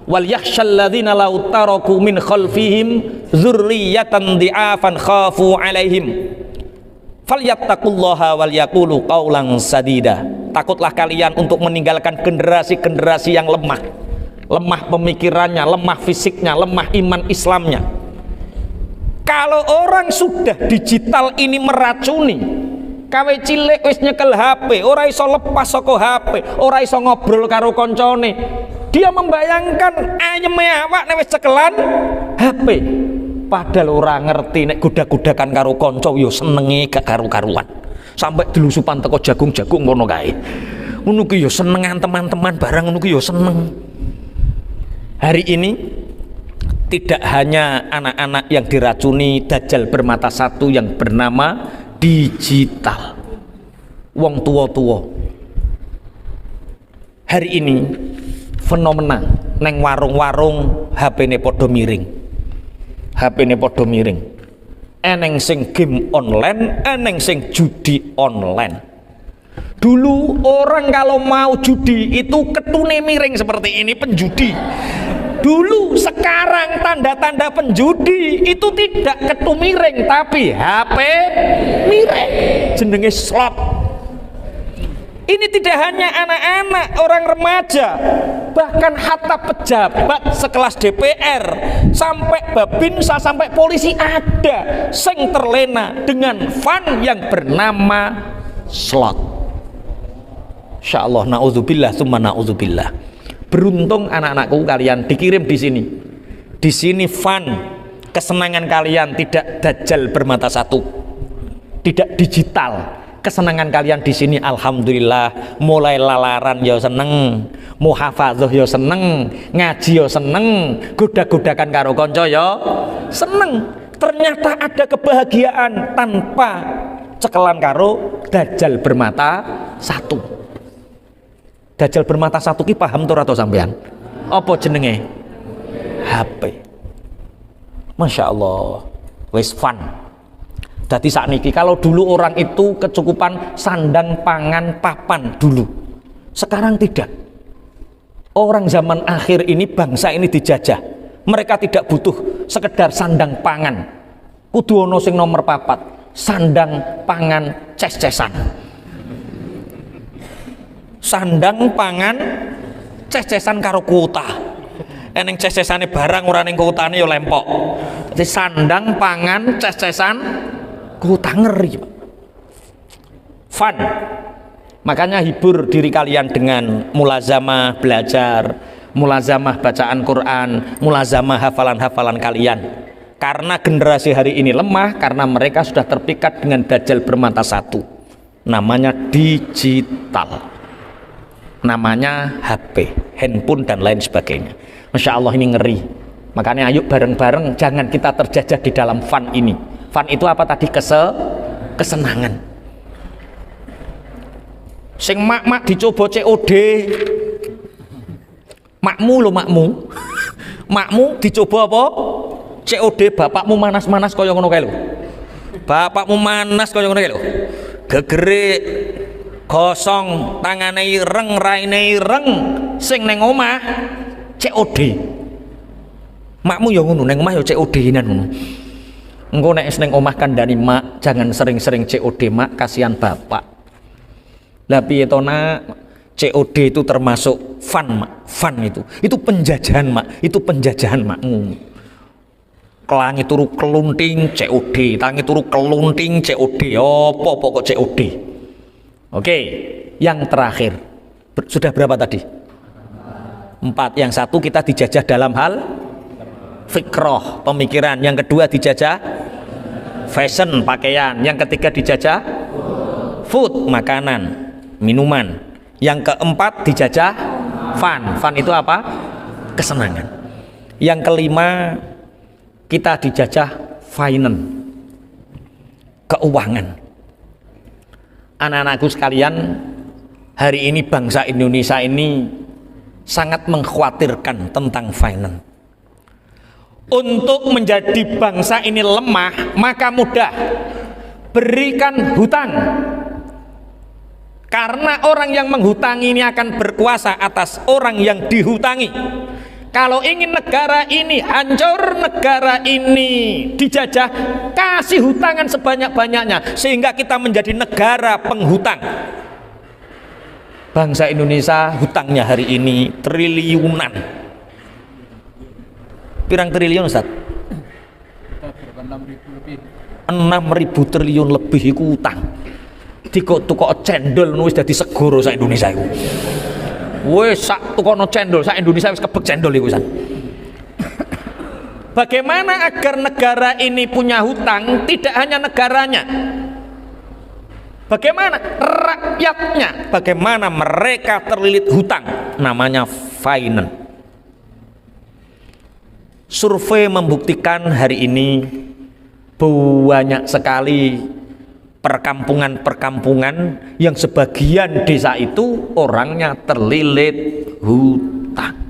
Wal yakhshal ladzina law taraku min khalfihim dzurriyyatan dhi'afan khafu 'alaihim falyattaqullaha wal yaqulu qaulan sadida. Takutlah kalian untuk meninggalkan generasi-generasi yang lemah, lemah pemikirannya, lemah fisiknya, lemah iman Islamnya. Kalau orang sudah digital ini meracuni, kawe cilik wis nyekel HP, ora iso lepas saka HP, ora iso ngobrol karo koncone. Dia membayangkan ayeme awak nek wis cekelan HP. Padahal ora ngerti nek godak-godakan karo kanca yo senenge gak karu-karuan. Sampai delusupan teko jagung-jagung ngono kae. Ngono ki yo senengan teman-teman barang ngono ki yo seneng. Hari ini tidak hanya anak-anak yang diracuni dajjal bermata satu yang bernama digital. Wong tua-tua. Hari ini fenomena neng warung-warung HP-ne padha miring. HP-ne padha miring. Eneng sing game online, eneng sing judi online. Dulu orang kalau mau judi itu ketune miring seperti ini, penjudi. Dulu, sekarang tanda-tanda penjudi itu tidak ketu miring tapi HP miring, jenenge slot. Ini tidak hanya anak-anak, orang remaja, bahkan hatta pejabat sekelas DPR, sampai babinsa, sampai polisi ada sing terlena dengan fun yang bernama slot. Insyaallah, naudzubillah tsumma naudzubillah. Beruntung anak-anakku kalian dikirim di sini. Di sini fun, kesenangan kalian tidak dajjal bermata satu, tidak digital. Kesenangan kalian di sini alhamdulillah, mulai lalaran ya seneng, muhafadzah ya seneng, ngaji ya seneng, godak-godakan karo kanca ya seneng. Ternyata ada kebahagiaan tanpa cekelan karo dajjal bermata satu. Dajjal bermata satu ki paham tuh atau sampean? Apa jenenge? HP. Masya Allah, wis fun. Dadi sakniki kalau dulu orang itu kecukupan sandang pangan papan dulu, sekarang tidak. Orang zaman akhir ini, bangsa ini dijajah. Mereka tidak butuh sekedar sandang pangan, kudu ono sing nomor papat, sandang pangan ces-cesan. Sandang pangan ces-cesan karo kuota. Eneng ces-cesane barang ora ning kuotane ya lempok. Jadi sandang pangan ces-cesan kuota, ngeri Pak. Fun. Makanya hibur diri kalian dengan mulazamah belajar, mulazamah bacaan Quran, mulazamah hafalan-hafalan kalian. Karena generasi hari ini lemah karena mereka sudah terpikat dengan dajjal bermata satu. Namanya digital. Namanya HP, handphone dan lain sebagainya. Masya Allah, ini ngeri. Makanya ayo bareng-bareng jangan kita terjajah di dalam fun ini. Fun itu apa tadi? Kesenangan. Sing mak dicoba COD. Makmu lo makmu. Makmu dicoba apa? COD, bapakmu manas-manas kaya ngono kae lho. Bapakmu manas kaya ngono kae lho. Gegerik gosong, tangane ireng, raine ireng, sing neng omah COD. Makmu ya ngono, neng omah ya COD-nan ngono. Engko nek neng omah kandhani mak, jangan sering-sering COD mak, kasihan bapak. Lah piye to nak? COD itu termasuk fun mak, fun itu. Itu penjajahan mak, itu penjajahan makmu. Kelangi turu kelunting COD, tangi turu kelunting COD. Apa kok COD? Oke, yang terakhir sudah berapa tadi? 4. Yang satu kita dijajah dalam hal fikroh, pemikiran. Yang kedua dijajah fashion, pakaian. Yang ketiga dijajah food, makanan, minuman. Yang keempat dijajah fun. Fun itu apa? Kesenangan. Yang kelima kita dijajah finance, keuangan. Anak-anakku sekalian, hari ini bangsa Indonesia ini sangat mengkhawatirkan tentang finance. Untuk menjadi bangsa ini lemah, maka mudah berikan hutang. Karena orang yang menghutangi ini akan berkuasa atas orang yang dihutangi. Kalau ingin negara ini hancur, negara ini dijajah, kasih hutangan sebanyak-banyaknya sehingga kita menjadi negara penghutang. Bangsa Indonesia hutangnya hari ini triliunan. Pirang triliun Ustaz? 6.000 lebih. 6.000 triliun lebih itu hutang. tukok cendol wis dadi segoro sak Indonesia iku. Wis sak tukono cendol sak Indonesia wis kebek cendol iku san. Bagaimana agar negara ini punya hutang? Tidak hanya negaranya, bagaimana rakyatnya, bagaimana mereka terlilit hutang, namanya finance. Survei membuktikan hari ini banyak sekali perkampungan-perkampungan yang sebagian desa itu orangnya terlilit hutang.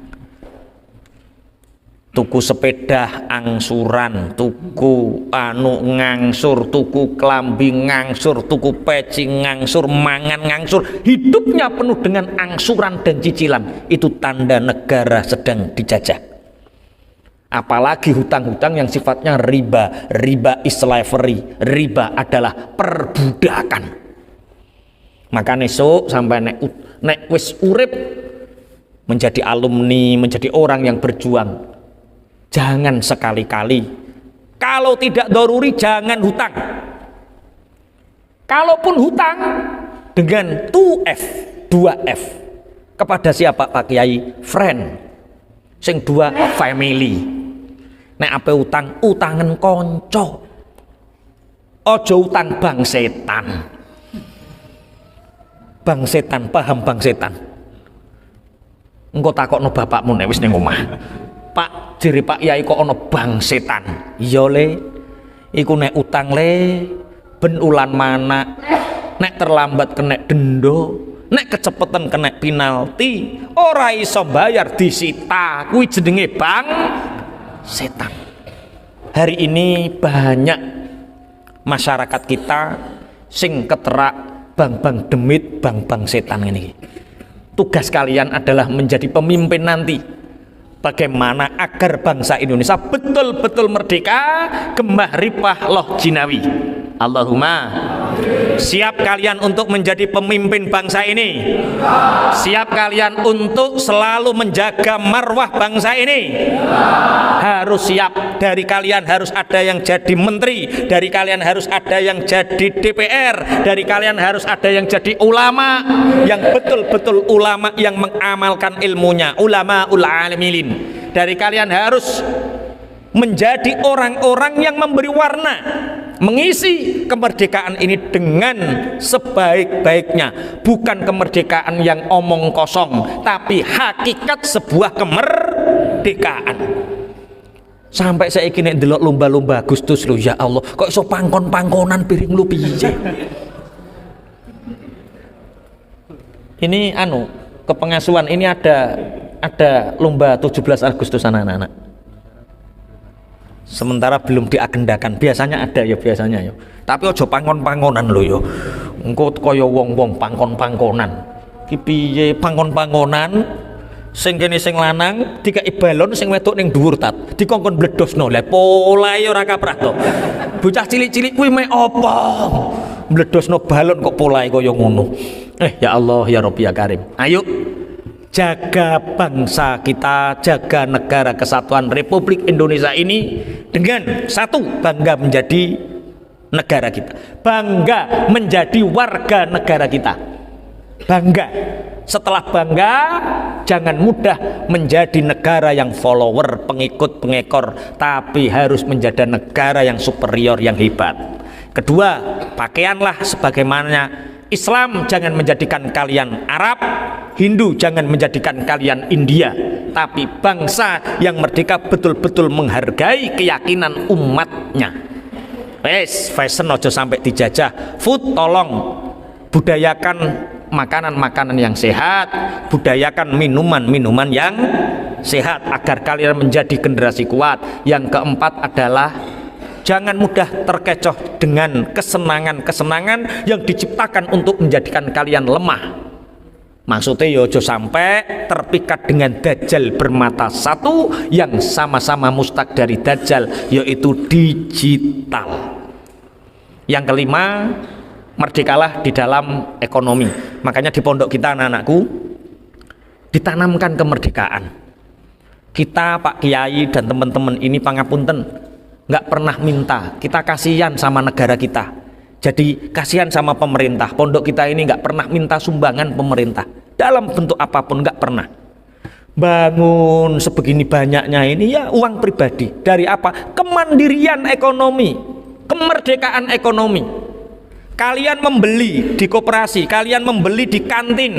Tuku sepeda angsuran, tuku ngangsur, tuku klambi ngangsur, tuku peci ngangsur, mangan ngangsur, hidupnya penuh dengan angsuran dan cicilan. Itu tanda negara sedang dijajah. Apalagi hutang-hutang yang sifatnya riba. Riba is slavery, riba adalah perbudakan. Maka esok sampai nek wis urip menjadi alumni, menjadi orang yang berjuang, jangan sekali-kali, kalau tidak doruri jangan hutang. Kalaupun hutang dengan 2F kepada siapa Pak Kiai? Friend. Sing dua family. Nek ape utang, utangen konco. Ojo utang bang setan. Bang setan, paham bang setan? Engko takokno bapakmu nek wis ning omah. Pak, jere Pak Yai kok ana bang setan. Iya le, iku nek utang le ben ulan mana, nek terlambat kena denda, nek kecepatan kena penalti, ora iso bayar disita, kuwi jenenge bang setan. Hari ini banyak masyarakat kita sing keterak bang-bang demit, bang-bang setan ini. Tugas kalian adalah menjadi pemimpin nanti. Bagaimana agar bangsa Indonesia betul-betul merdeka, gemah ripah loh jinawi. Allahumma. Siap kalian untuk menjadi pemimpin bangsa ini? Siap kalian untuk selalu menjaga marwah bangsa ini? Harus siap. Dari kalian harus ada yang jadi menteri, dari kalian harus ada yang jadi DPR, dari kalian harus ada yang jadi ulama, yang betul-betul ulama yang mengamalkan ilmunya, ulama ul alimilin. Dari kalian harus menjadi orang-orang yang memberi warna, mengisi kemerdekaan ini dengan sebaik-baiknya. Bukan kemerdekaan yang omong kosong, tapi hakikat sebuah kemerdekaan. Sampai saya ingin ndelok lomba-lomba Agustus lho, ya Allah, kok iso pangkon-pangkonan piring lu piye? Ini kepengasuhan ini ada lomba 17 Agustus anak-anak. Sementara belum diagendakan. Biasanya ada ya, biasanya ya. Tapi ojo pangkon-pangkonan lho ya. Engko kaya wong-wong pangkon-pangkonan. Ki piye pangkon-pangkonan? Sing kene sing lanang dikai balon, sing wedok ning dhuwur tat. Dikongkon bledosno. Lah polahe ora kaprah to. Bocah cilik-cilik kuwi mek apa? Bledosno balon kok polahe kaya ngono. Ya Allah ya Rabbi ya Karim. Ayo jaga bangsa kita, jaga negara kesatuan Republik Indonesia ini dengan satu, bangga menjadi negara kita, bangga menjadi warga negara kita, bangga. Setelah bangga, jangan mudah menjadi negara yang follower, pengikut, pengekor, tapi harus menjadi negara yang superior, yang hebat. Kedua, pakaianlah sebagaimana Islam. Jangan menjadikan kalian Arab, Hindu jangan menjadikan kalian India, tapi bangsa yang merdeka betul-betul menghargai keyakinan umatnya. Fashion ojo sampai dijajah. Food tolong budayakan makanan-makanan yang sehat, budayakan minuman-minuman yang sehat agar kalian menjadi generasi kuat. Yang keempat adalah jangan mudah terkecoh dengan kesenangan-kesenangan yang diciptakan untuk menjadikan kalian lemah. Maksudnya yojo sampai terpikat dengan dajjal bermata satu yang sama-sama mustaq dari dajjal, yaitu digital. Yang kelima, merdekalah di dalam ekonomi. Makanya di pondok kita anak-anakku ditanamkan kemerdekaan. Kita Pak Kiai dan teman-teman ini pangapunten nggak pernah minta, kita kasihan sama negara kita. Jadi kasihan sama pemerintah. Pondok kita ini nggak pernah minta sumbangan pemerintah dalam bentuk apapun, nggak pernah. Bangun sebegini banyaknya ini ya uang pribadi. Dari apa? Kemandirian ekonomi, kemerdekaan ekonomi. Kalian membeli di koperasi, kalian membeli di kantin.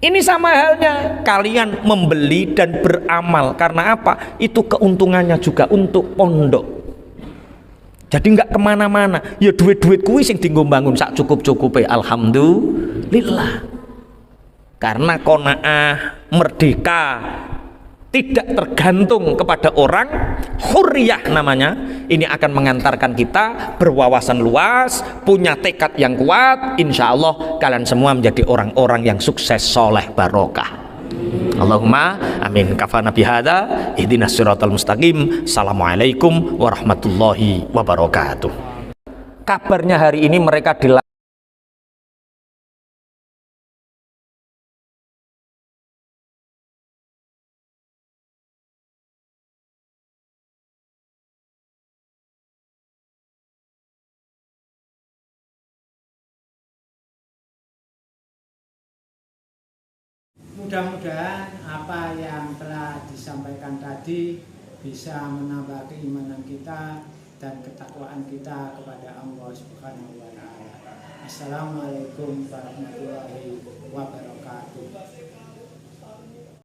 Ini sama halnya kalian membeli dan beramal. Karena apa? Itu keuntungannya juga untuk pondok. Jadi nggak kemana-mana. Ya duit-duit kuwi sing dienggo bangun sak cukup-cukupe. Alhamdulillah. Karena qanaah, merdeka, tidak tergantung kepada orang, hurriyah namanya. Ini akan mengantarkan kita berwawasan luas, punya tekad yang kuat. Insya Allah kalian semua menjadi orang-orang yang sukses, soleh, barokah. Allahumma amin. Kafana bihada ihdinas siratal mustaqim. Assalamualaikum warahmatullahi wabarakatuh. Kabarnya hari ini mereka Mudah-mudahan apa yang telah disampaikan tadi bisa menambah keimanan kita dan ketakwaan kita kepada Allah Subhanahu wa taala. Assalamualaikum warahmatullahi wabarakatuh.